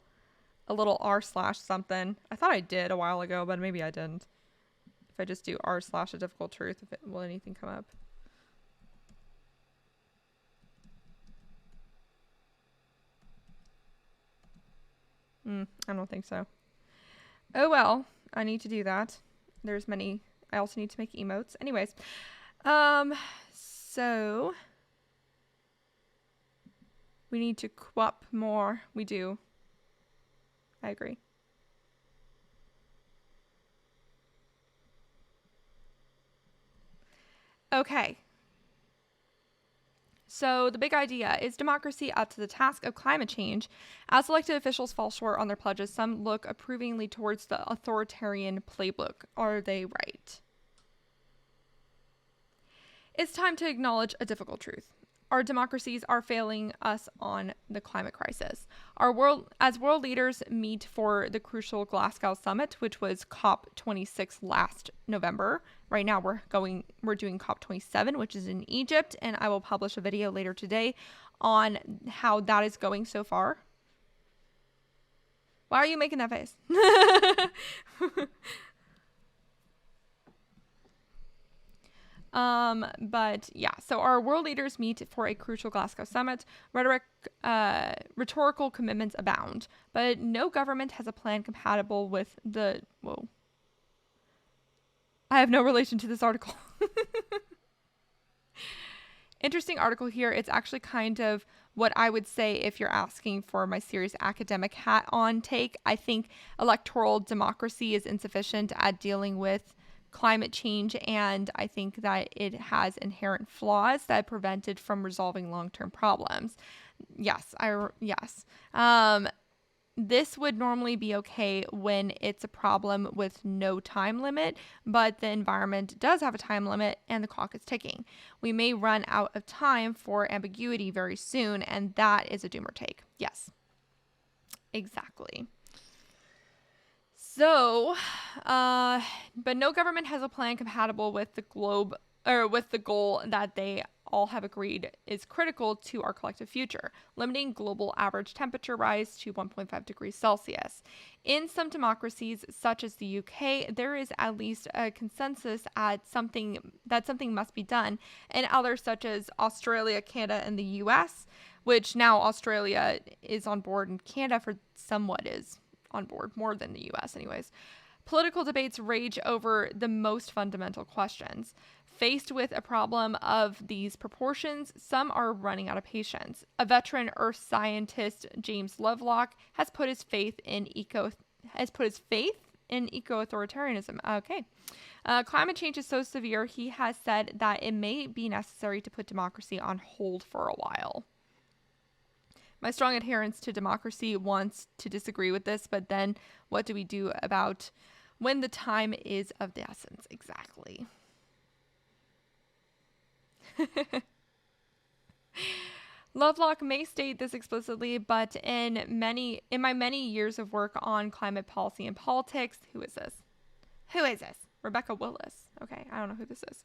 r/ something. I thought I did a while ago, but maybe I didn't. If I just do r/ A Difficult Truth, will anything come up? I don't think so. Oh well, I need to do that. There's many. I also need to make emotes. Anyways, so we need to co-op more. We do. I agree. Okay. So the big idea is democracy up to the task of climate change. As elected officials fall short on their pledges, some look approvingly towards the authoritarian playbook. Are they right? It's time to acknowledge a difficult truth. Our democracies are failing us on the climate crisis. As world leaders meet for the crucial Glasgow summit, which was COP26 last November. Right now we're doing COP27, which is in Egypt, and I will publish a video later today on how that is going so far. Why are you making that face? But yeah, so our world leaders meet for a crucial Glasgow summit. Rhetorical commitments abound, but no government has a plan compatible with the, whoa. I have no relation to this article. Interesting article here. It's actually kind of what I would say if you're asking for my serious academic hat on take. I think electoral democracy is insufficient at dealing with climate change, and I think that it has inherent flaws that prevent it from resolving long-term problems. Yes. This would normally be okay when it's a problem with no time limit, but the environment does have a time limit and the clock is ticking. We may run out of time for ambiguity very soon, and that is a doomer take. Yes, exactly. So, but no government has a plan compatible with the globe or with the goal that they all have agreed is critical to our collective future, limiting global average temperature rise to 1.5 degrees Celsius. In some democracies, such as the UK, there is at least a consensus that something must be done. And others, such as Australia, Canada, and the US, which now Australia is on board and Canada for somewhat is on board, more than the US anyways. Political debates rage over the most fundamental questions. Faced with a problem of these proportions, some are running out of patience. A veteran earth scientist, James Lovelock, has put his faith in eco-authoritarianism. Okay. Climate change is so severe, he has said that it may be necessary to put democracy on hold for a while. My strong adherence to democracy wants to disagree with this, but then what do we do about when the time is of the essence? Exactly. Lovelock may state this explicitly, but in my many years of work on climate policy and politics, who is this? Rebecca Willis. Okay, I don't know who this is.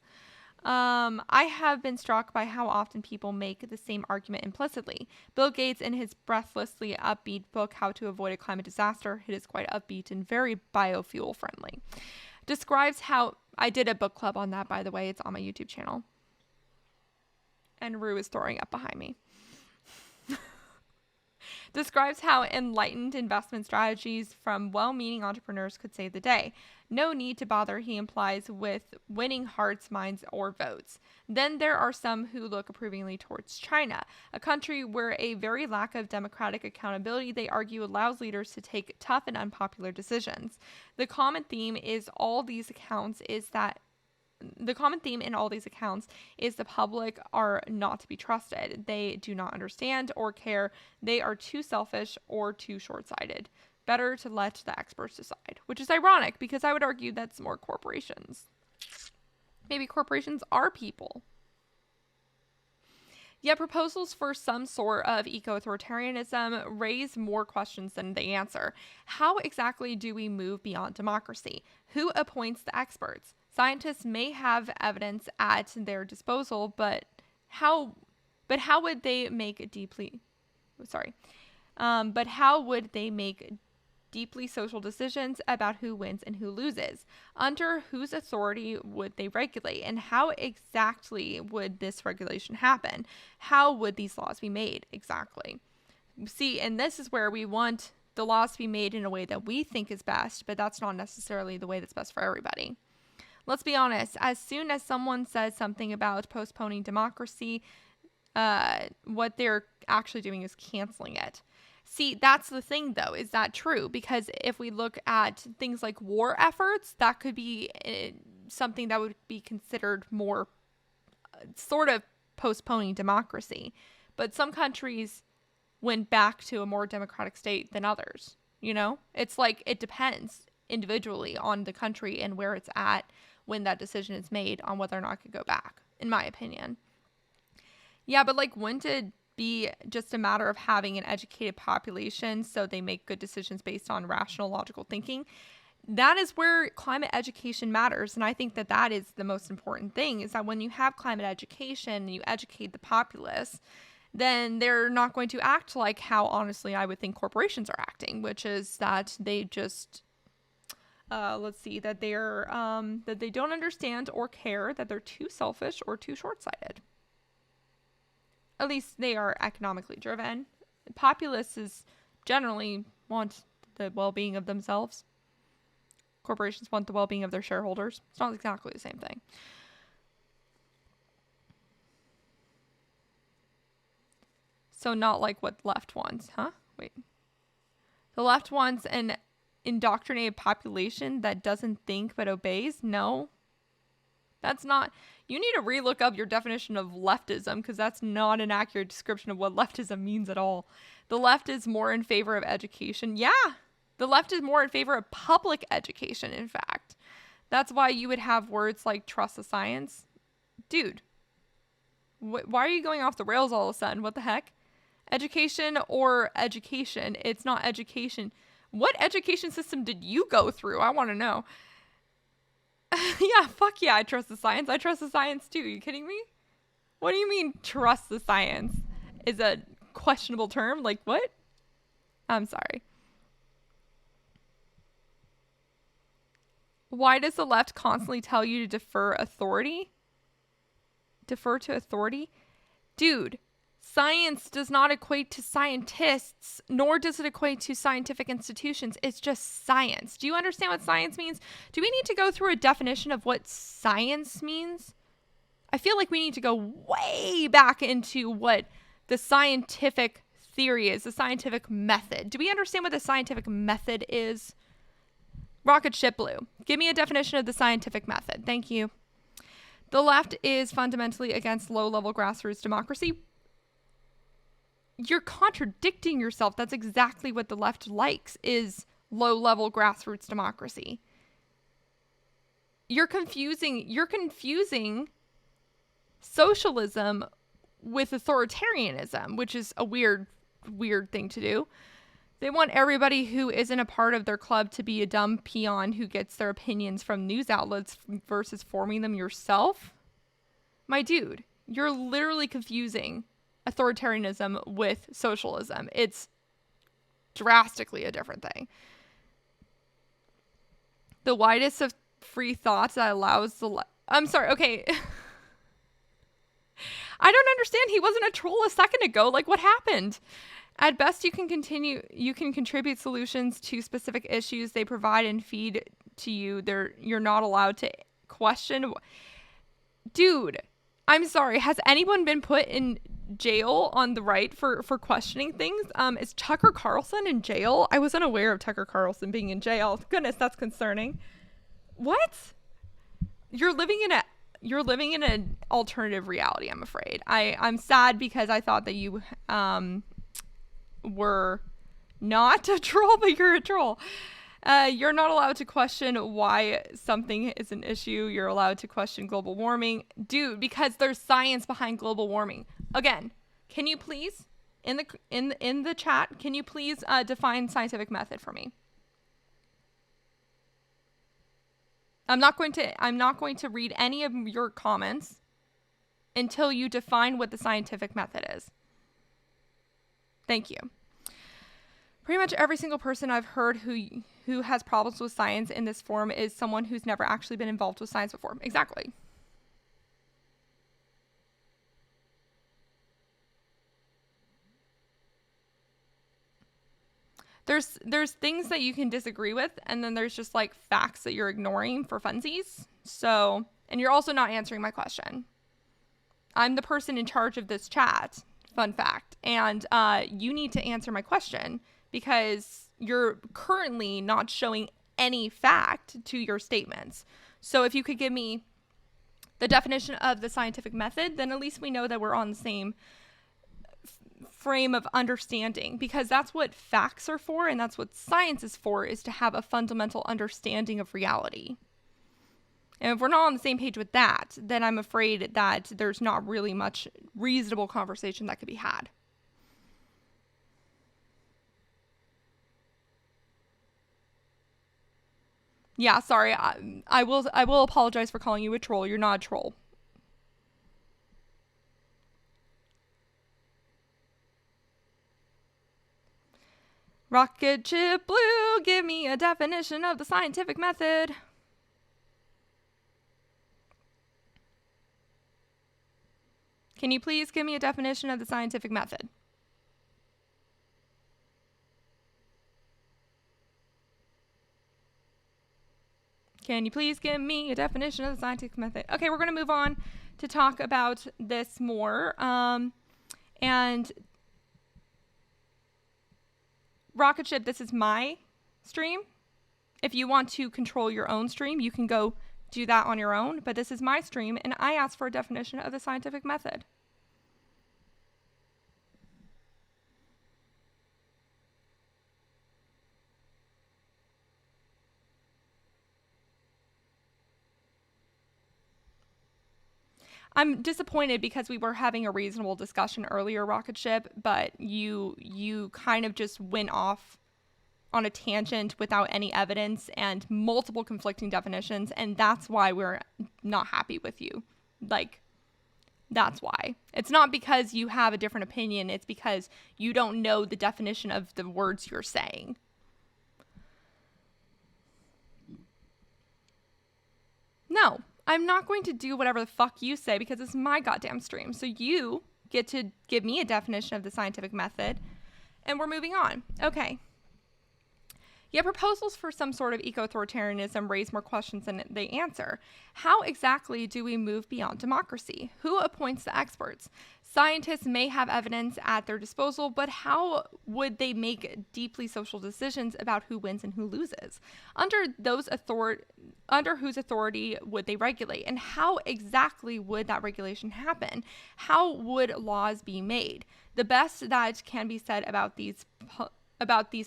I have been struck by how often people make the same argument implicitly. Bill Gates, in his breathlessly upbeat book, How to Avoid a Climate Disaster, it is quite upbeat and very biofuel friendly, describes how, I did a book club on that, by the way, it's on my YouTube channel. And Rue is throwing up behind me. Describes how enlightened investment strategies from well-meaning entrepreneurs could save the day. No need to bother, he implies, with winning hearts, minds, or votes. Then there are some who look approvingly towards China, a country where a very lack of democratic accountability, they argue, allows leaders to take tough and unpopular decisions. The common theme in all these accounts is the public are not to be trusted. They do not understand or care. They are too selfish or too short-sighted. Better to let the experts decide, which is ironic because I would argue that's more corporations. Maybe corporations are people. Yet proposals for some sort of eco-authoritarianism raise more questions than they answer. How exactly do we move beyond democracy? Who appoints the experts? Scientists may have evidence at their disposal, but how would they make deeply social decisions about who wins and who loses? Under whose authority would they regulate? And how exactly would this regulation happen? How would these laws be made exactly? See, and this is where we want the laws to be made in a way that we think is best, but that's not necessarily the way that's best for everybody. Let's be honest, as soon as someone says something about postponing democracy, what they're actually doing is canceling it. See, that's the thing, though. Is that true? Because if we look at things like war efforts, that could be something that would be considered more sort of postponing democracy. But some countries went back to a more democratic state than others. You know, it's like it depends individually on the country and where it's at when that decision is made on whether or not it could go back, in my opinion. Yeah, but like, wouldn't it be just a matter of having an educated population so they make good decisions based on rational, logical thinking? That is where climate education matters. And I think that that is the most important thing, is that when you have climate education and you educate the populace, then they're not going to act like how, honestly, I would think corporations are acting, which is that they just... that they don't understand or care, that they're too selfish or too short-sighted. At least they are economically driven. Populists generally want the well-being of themselves. Corporations want the well-being of their shareholders. It's not exactly the same thing. So not like what left wants, huh? Wait. The left wants an indoctrinated population that doesn't think but obeys? No. That's not... You need to relook up your definition of leftism, because that's not an accurate description of what leftism means at all. The left is more in favor of education. Yeah, the left is more in favor of public education, in fact. That's why you would have words like trust the science. Dude, why are you going off the rails all of a sudden? What the heck? Education or education? It's not education. What education system did you go through? I want to know. Yeah, fuck yeah, I trust the science. I trust the science too. Are you kidding me? What do you mean trust the science is a questionable term? Like what? I'm sorry. Why does the left constantly tell you to defer authority? Defer to authority? Dude, science does not equate to scientists, nor does it equate to scientific institutions. It's just science. Do you understand what science means? Do we need to go through a definition of what science means? I feel like we need to go way back into what the scientific theory is, the scientific method. Do we understand what the scientific method is? Rocket Ship Blue, give me a definition of the scientific method. Thank you. The left is fundamentally against low-level grassroots democracy. You're contradicting yourself. That's exactly what the left likes, is low-level grassroots democracy. You're confusing socialism with authoritarianism, which is a weird thing to do. They want everybody who isn't a part of their club to be a dumb peon who gets their opinions from news outlets versus forming them yourself. My dude, you're literally confusing authoritarianism with socialism. It's drastically a different thing. The widest of free thoughts that allows I'm sorry, okay. I don't understand. He wasn't a troll a second ago. Like, what happened? At best, you can contribute solutions to specific issues they provide and feed to you. You're not allowed to question. Dude, I'm sorry. Has anyone been put in jail on the right for questioning things? Is Tucker Carlson in jail? I was unaware of Tucker Carlson being in jail. Goodness, that's concerning. What? You're living in an alternative reality, I'm afraid. I'm sad because I thought that you were not a troll, but you're a troll. You're not allowed to question why something is an issue. You're allowed to question global warming. Dude, because there's science behind global warming. Again, can you please, in the chat, can you please define scientific method for me? I'm not going to read any of your comments until you define what the scientific method is. Thank you. Pretty much every single person I've heard who has problems with science in this form is someone who's never actually been involved with science before. Exactly. There's things that you can disagree with, and then there's just like facts that you're ignoring for funsies. So, and you're also not answering my question. I'm the person in charge of this chat, fun fact, and you need to answer my question because you're currently not showing any fact to your statements. So if you could give me the definition of the scientific method, then at least we know that we're on the same frame of understanding, because that's what facts are for, and that's what science is for, is to have a fundamental understanding of reality. And if we're not on the same page with that, then I'm afraid that there's not really much reasonable conversation that could be had. Yeah, sorry. I will apologize for calling you a troll. You're not a troll. Rocket Chip Blue, give me a definition of the scientific method. Can you please give me a definition of the scientific method? Can you please give me a definition of the scientific method? Okay, we're going to move on to talk about this more. And Rocket Ship, this is my stream. If you want to control your own stream, you can go do that on your own. But this is my stream, and I asked for a definition of the scientific method. I'm disappointed because we were having a reasonable discussion earlier, Rocket Ship, but you kind of just went off on a tangent without any evidence and multiple conflicting definitions, and that's why we're not happy with you. Like, that's why. It's not because you have a different opinion, it's because you don't know the definition of the words you're saying. No. I'm not going to do whatever the fuck you say because it's my goddamn stream. So you get to give me a definition of the scientific method, and we're moving on. Okay. Yet proposals for some sort of eco-authoritarianism raise more questions than they answer. How exactly do we move beyond democracy? Who appoints the experts? Scientists may have evidence at their disposal, but how would they make deeply social decisions about who wins and who loses? Under whose authority would they regulate? And how exactly would that regulation happen? How would laws be made? The best that can be said about these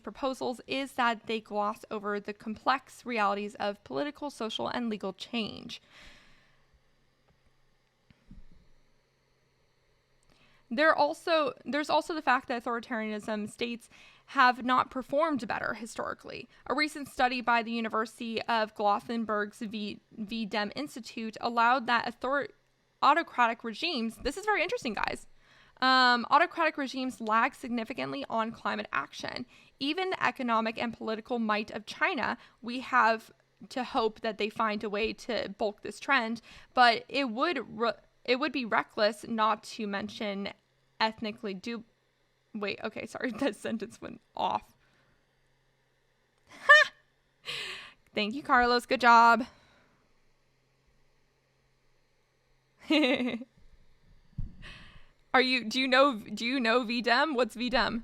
proposals is that they gloss over the complex realities of political, social, and legal change. There's also the fact that authoritarianism states have not performed better historically. A recent study by the University of Gothenburg's V-Dem Institute allowed that autocratic regimes, this is very interesting, guys, autocratic regimes lag significantly on climate action. Even the economic and political might of China, we have to hope that they find a way to bulk this trend, but it would be reckless not to mention ethnically wait, okay, sorry, that sentence went off. Thank you, Carlos. Good job. Do you know VDem? What's VDem?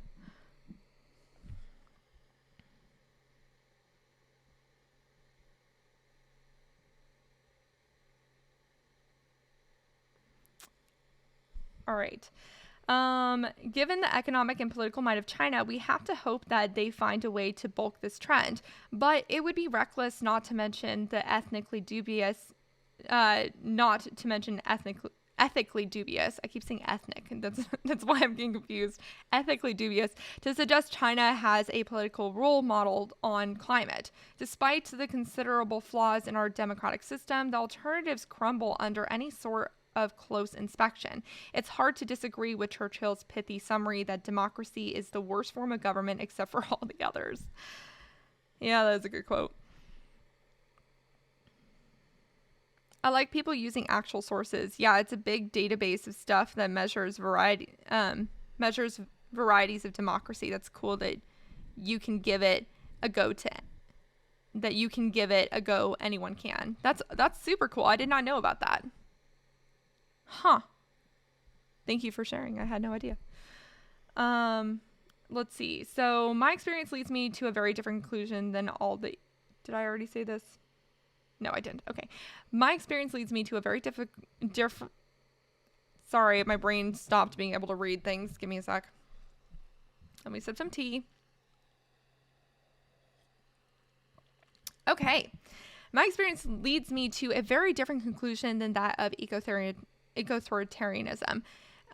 All right. Given the economic and political might of China, we have to hope that they find a way to bulk this trend. But it would be reckless not to mention the ethnically dubious, ethically dubious. I keep saying ethnic, and that's why I'm getting confused. Ethically dubious to suggest China has a political role modeled on climate. Despite the considerable flaws in our democratic system, the alternatives crumble under any sort of close inspection. It's hard to disagree with Churchill's pithy summary that democracy is the worst form of government except for all the others. Yeah, that's a good quote. I like people using actual sources. Yeah, it's a big database of stuff that measures varieties of democracy. That's cool that you can give it a go anyone can. That's super cool. I did not know about that. Huh. Thank you for sharing. I had no idea. Let's see. So my experience leads me to a very different conclusion than all the... Did I already say this? No, I didn't. Okay. My experience leads me to a very different... Sorry, my brain stopped being able to read things. Give me a sec. Let me sip some tea. Okay. My experience leads me to a very different conclusion than that of eco-authoritarianism.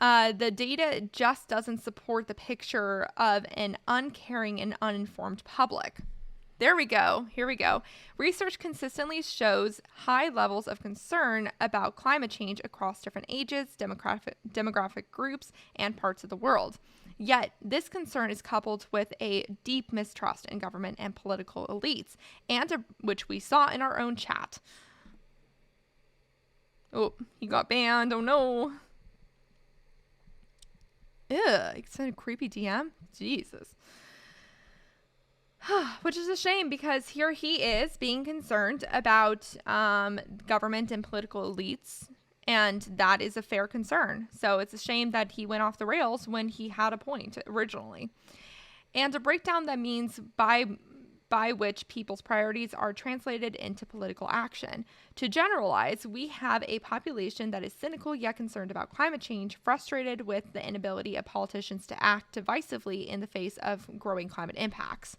The data just doesn't support the picture of an uncaring and uninformed public. There we go. Here we go. Research consistently shows high levels of concern about climate change across different ages, demographic groups, and parts of the world. Yet, this concern is coupled with a deep mistrust in government and political elites, which we saw in our own chat. Oh, he got banned. Oh, no. Ew, he sent a creepy DM. Jesus. Which is a shame because here he is being concerned about government and political elites, and that is a fair concern. So it's a shame that he went off the rails when he had a point originally. And a breakdown that means by which people's priorities are translated into political action. To generalize, we have a population that is cynical yet concerned about climate change, frustrated with the inability of politicians to act decisively in the face of growing climate impacts.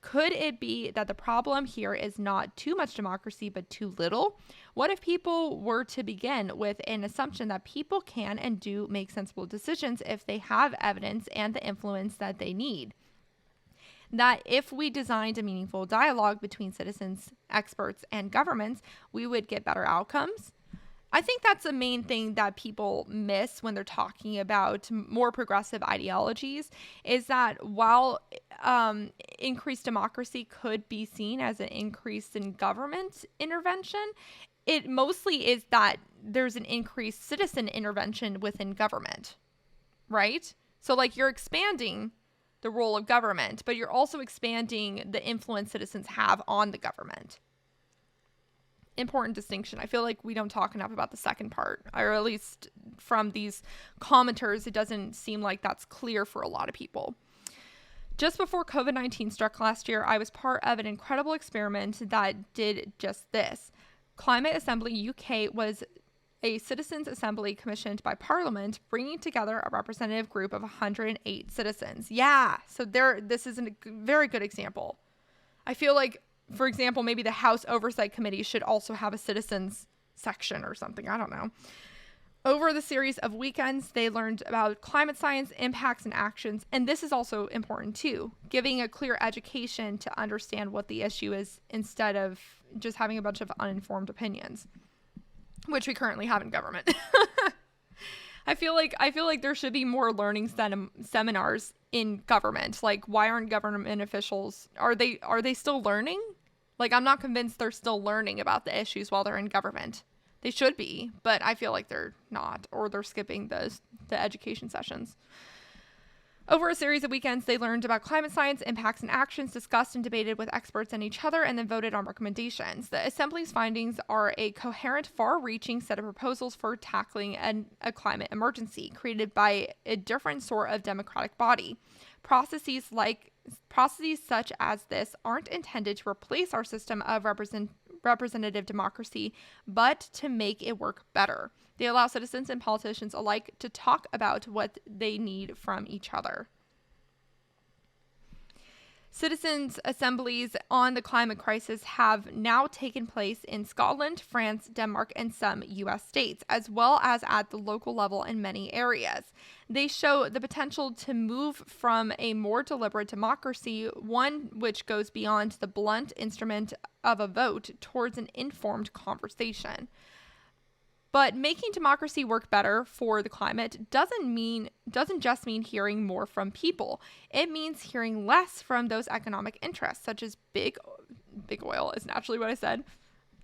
Could it be that the problem here is not too much democracy, but too little? What if people were to begin with an assumption that people can and do make sensible decisions if they have evidence and the influence that they need? That if we designed a meaningful dialogue between citizens, experts, and governments, we would get better outcomes? I think that's the main thing that people miss when they're talking about more progressive ideologies, is that while increased democracy could be seen as an increase in government intervention, it mostly is that there's an increased citizen intervention within government, right? So like you're expanding the role of government, but you're also expanding the influence citizens have on the government. Important distinction. I feel like we don't talk enough about the second part, or at least from these commenters, it doesn't seem like that's clear for a lot of people. Just before COVID-19 struck last year, I was part of an incredible experiment that did just this. Climate Assembly UK was a citizens' assembly commissioned by Parliament, bringing together a representative group of 108 citizens. Yeah, so this is a very good example. I feel like, for example, maybe the House Oversight Committee should also have a citizens section or something. I don't know. Over the series of weekends, they learned about climate science, impacts, and actions. And this is also important too, giving a clear education to understand what the issue is instead of just having a bunch of uninformed opinions, which we currently have in government. I feel like there should be more learning seminars in government. Like, why aren't government officials, are they still learning? Like, I'm not convinced they're still learning about the issues while they're in government. They should be, but I feel like they're not, or they're skipping the education sessions. Over a series of weekends, they learned about climate science, impacts, and actions, discussed and debated with experts and each other, and then voted on recommendations. The Assembly's findings are a coherent, far-reaching set of proposals for tackling a climate emergency created by a different sort of democratic body. Processes such as this aren't intended to replace our system of representative democracy, but to make it work better. They allow citizens and politicians alike to talk about what they need from each other. Citizens' assemblies on the climate crisis have now taken place in Scotland, France, Denmark, and some U.S. states, as well as at the local level in many areas. They show the potential to move from a more deliberate democracy, one which goes beyond the blunt instrument of a vote, towards an informed conversation. But making democracy work better for the climate doesn't just mean hearing more from people. It means hearing less from those economic interests, such as big oil is naturally what I said.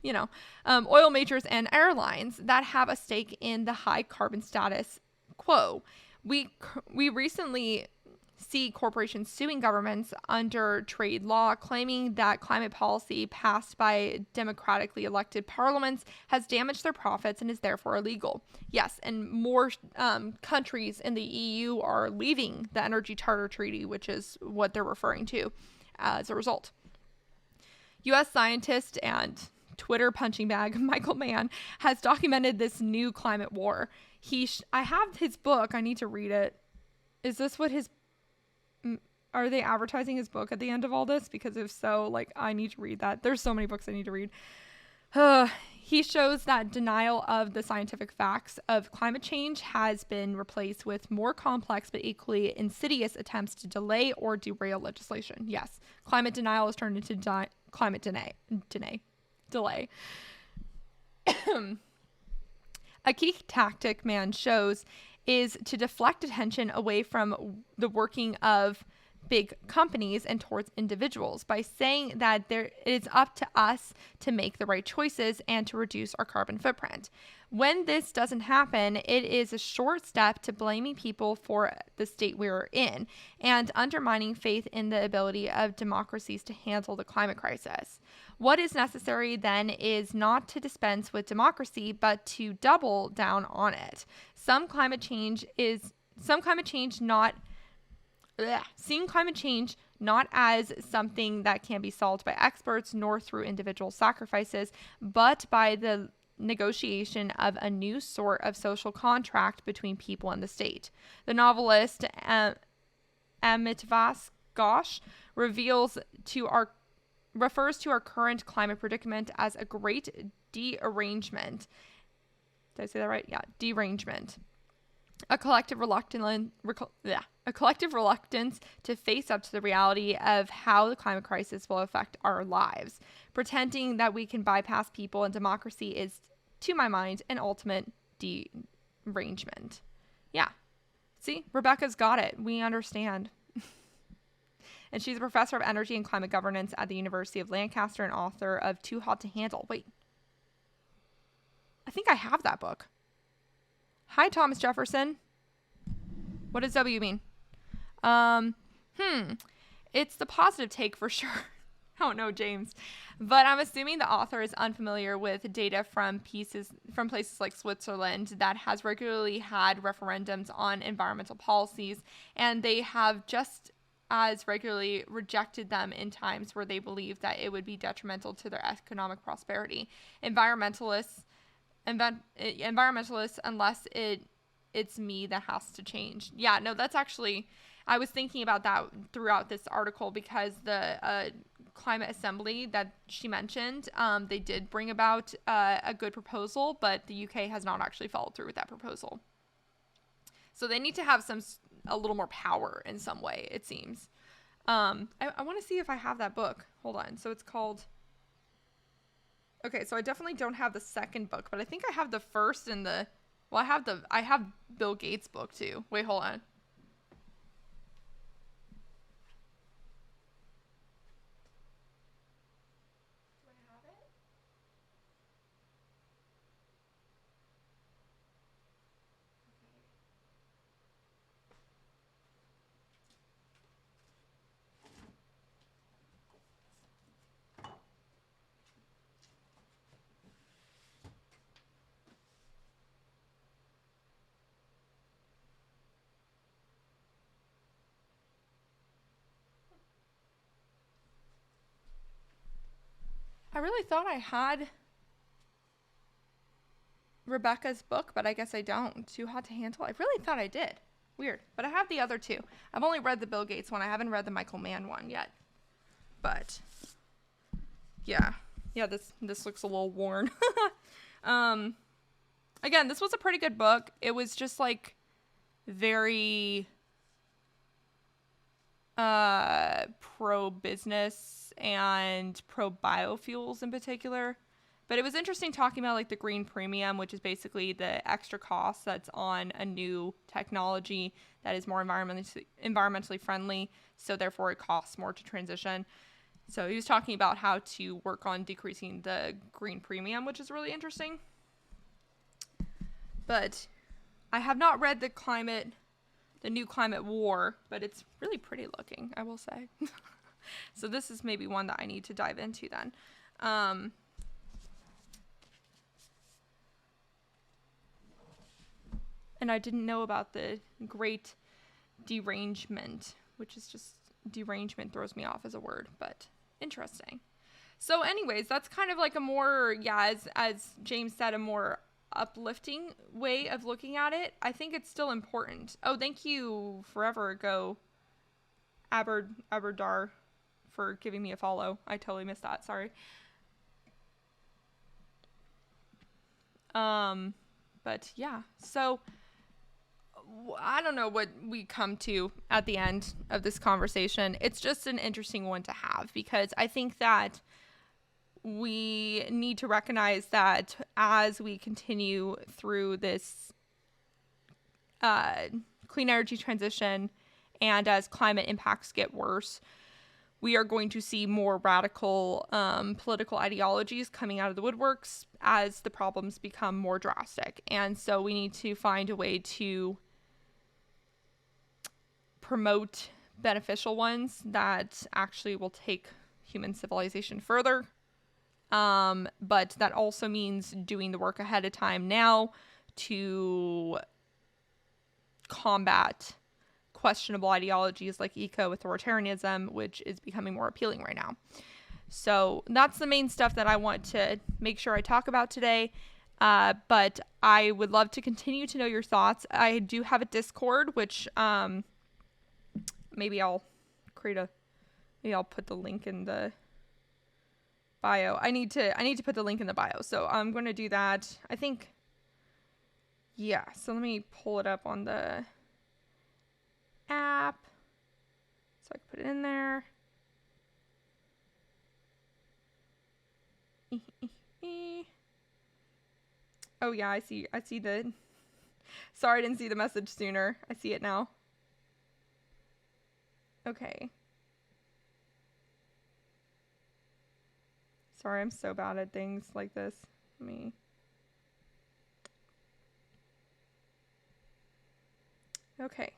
Oil majors and airlines that have a stake in the high carbon status quo. We recently see corporations suing governments under trade law, claiming that climate policy passed by democratically elected parliaments has damaged their profits and is therefore illegal. Yes, and more countries in the EU are leaving the Energy Charter Treaty, which is what they're referring to as a result. U.S. scientist and Twitter punching bag Michael Mann has documented this new climate war. I have his book. I need to read it. Is this what are they advertising his book at the end of all this? Because if so, I need to read that. There's so many books I need to read. He shows that denial of the scientific facts of climate change has been replaced with more complex but equally insidious attempts to delay or derail legislation. Yes, climate denial has turned into climate delay. A key tactic Mann shows is to deflect attention away from the working of big companies and towards individuals by saying that it's up to us to make the right choices and to reduce our carbon footprint. When this doesn't happen, it is a short step to blaming people for the state we're in and undermining faith in the ability of democracies to handle the climate crisis. What is necessary then is not to dispense with democracy, but to double down on it. Seeing climate change not as something that can be solved by experts nor through individual sacrifices, but by the negotiation of a new sort of social contract between people and the state. The novelist Amitabh Ghosh refers to our current climate predicament as a great derangement. Did I say that right? Yeah, derangement. A collective reluctance to face up to the reality of how the climate crisis will affect our lives. Pretending that we can bypass people and democracy is, to my mind, an ultimate derangement. Yeah. See, Rebecca's got it. We understand. And she's a professor of energy and climate governance at the University of Lancaster and author of Too Hot to Handle. Wait. I think I have that book. Hi, Thomas Jefferson. What does W mean? It's the positive take for sure. I don't know, James. But I'm assuming the author is unfamiliar with data from places like Switzerland that has regularly had referendums on environmental policies, and they have just as regularly rejected them in times where they believe that it would be detrimental to their economic prosperity. Environmentalists, unless it's me that has to change. Yeah, no, that's actually, I was thinking about that throughout this article because the climate assembly that she mentioned, they did bring about a good proposal, but the UK has not actually followed through with that proposal. So they need to have a little more power in some way, it seems. I want to see if I have that book. Hold on. So it's called... Okay, so I definitely don't have the second book, but I think I have the first and the... Well, I have Bill Gates' book too. Wait, hold on. I really thought I had Rebecca's book, but I guess I don't. Too Hot to Handle? I really thought I did. Weird. But I have the other two. I've only read the Bill Gates one. I haven't read the Michael Mann one yet. But yeah. Yeah, this looks a little worn. Again, this was a pretty good book. It was just like very pro-business and pro-biofuels in particular. But it was interesting talking about like the green premium, which is basically the extra cost that's on a new technology that is more environmentally friendly. So therefore it costs more to transition. So he was talking about how to work on decreasing the green premium, which is really interesting. But I have not read the new Climate War, but it's really pretty looking, I will say. So this is maybe one that I need to dive into then. And I didn't know about the Great Derangement, which is just, derangement throws me off as a word, but interesting. So anyways, that's kind of like a more, as James said, a more uplifting way of looking at it. I think it's still important. Oh, thank you forever ago, Aberdar, for giving me a follow. I totally missed that. Sorry. But yeah, so I don't know what we come to at the end of this conversation. It's just an interesting one to have because I think that we need to recognize that as we continue through this clean energy transition and as climate impacts get worse, we are going to see more radical political ideologies coming out of the woodworks as the problems become more drastic. And so we need to find a way to promote beneficial ones that actually will take human civilization further. But that also means doing the work ahead of time now to combat questionable ideologies like eco-authoritarianism, which is becoming more appealing right now. So that's the main stuff that I want to make sure I talk about today. But I would love to continue to know your thoughts. I do have a Discord, which maybe I'll put the link in the bio. I need to put the link in the bio. So I'm going to do that. I think, yeah. So let me pull it up on the app so I can put it in there. Oh yeah, I see the, sorry I didn't see the message sooner. I see it now. Okay. Sorry, I'm so bad at things like this. Okay.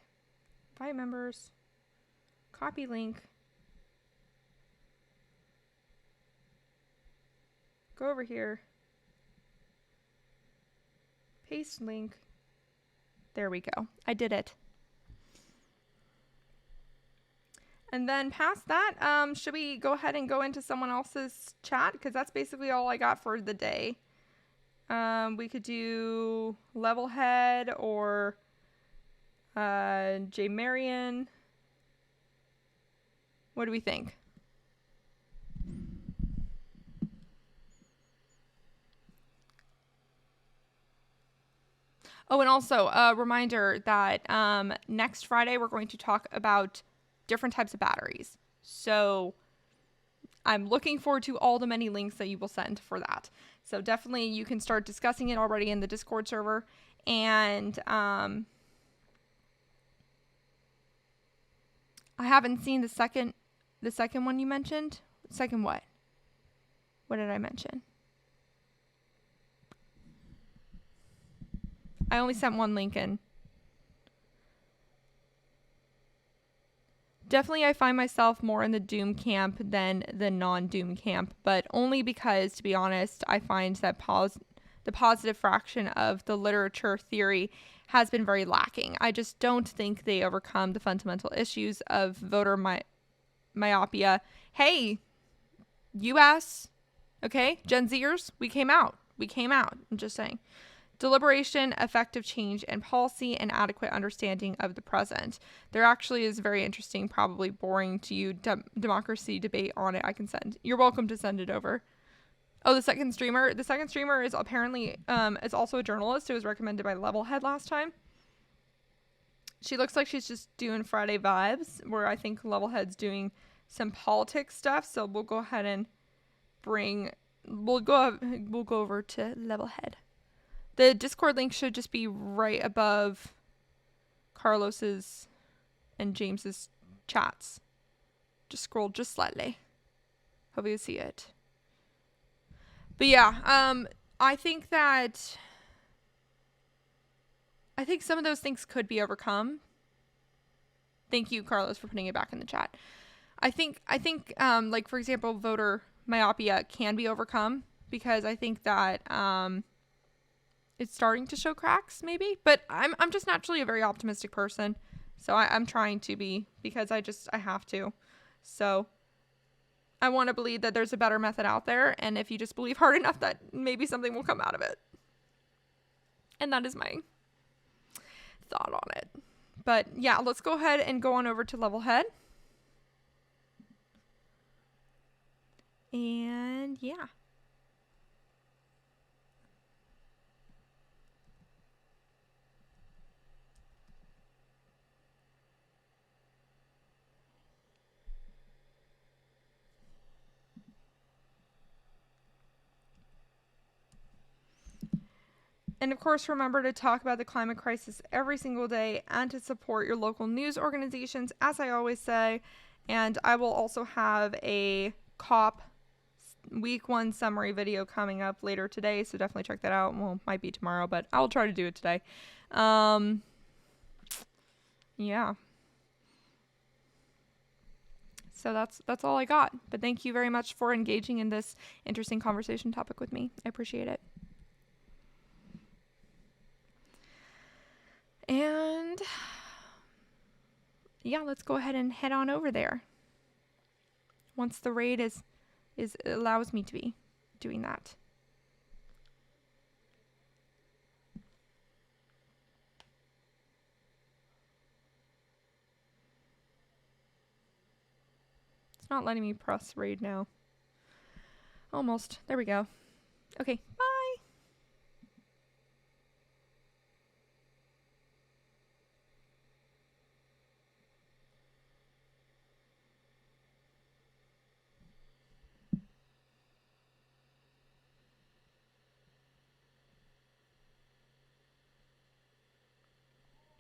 Invite members. Copy link. Go over here. Paste link. There we go. I did it. And then past that, should we go ahead and go into someone else's chat? Because that's basically all I got for the day. We could do Levelhead or J. Marion. What do we think? Oh, and also a reminder that next Friday we're going to talk about different types of batteries. So I'm looking forward to all the many links that you will send for that. So definitely you can start discussing it already in the Discord server. And I haven't seen the second one you mentioned. Second what? What did I mention? I only sent one link in. Definitely I find myself more in the doom camp than the non-doom camp, but only because, to be honest, I find that the positive fraction of the literature theory has been very lacking. I just don't think they overcome the fundamental issues of voter myopia. Hey, US, okay, Gen Zers, we came out. I'm just saying. Deliberation, effective change, and policy and adequate understanding of the present. There actually is very interesting, probably boring to you, democracy debate on it. I can send. You're welcome to send it over. Oh, the second streamer. The second streamer is apparently is also a journalist. It was recommended by Levelhead last time. She looks like she's just doing Friday vibes, where I think Levelhead's doing some politics stuff. So we'll go ahead and we'll go over to Levelhead. The Discord link should just be right above Carlos's and James's chats. Just scroll just slightly. Hope you see it. But yeah, I think some of those things could be overcome. Thank you, Carlos, for putting it back in the chat. I think like, for example, voter myopia can be overcome, because I think that it's starting to show cracks, maybe. But I'm just naturally a very optimistic person, so I'm trying to be, because I have to. So I want to believe that there's a better method out there, and if you just believe hard enough, that maybe something will come out of it. And that is my thought on it. But yeah, let's go ahead and go on over to Levelhead. And yeah. And of course, remember to talk about the climate crisis every single day and to support your local news organizations, as I always say. And I will also have a COP week 1 summary video coming up later today, so definitely check that out. Well, it might be tomorrow, but I'll try to do it today. Yeah. So that's all I got. But thank you very much for engaging in this interesting conversation topic with me. I appreciate it. And yeah, let's go ahead and head on over there. Once the raid allows me to be doing that. It's not letting me press raid now. Almost. There we go. Okay, bye.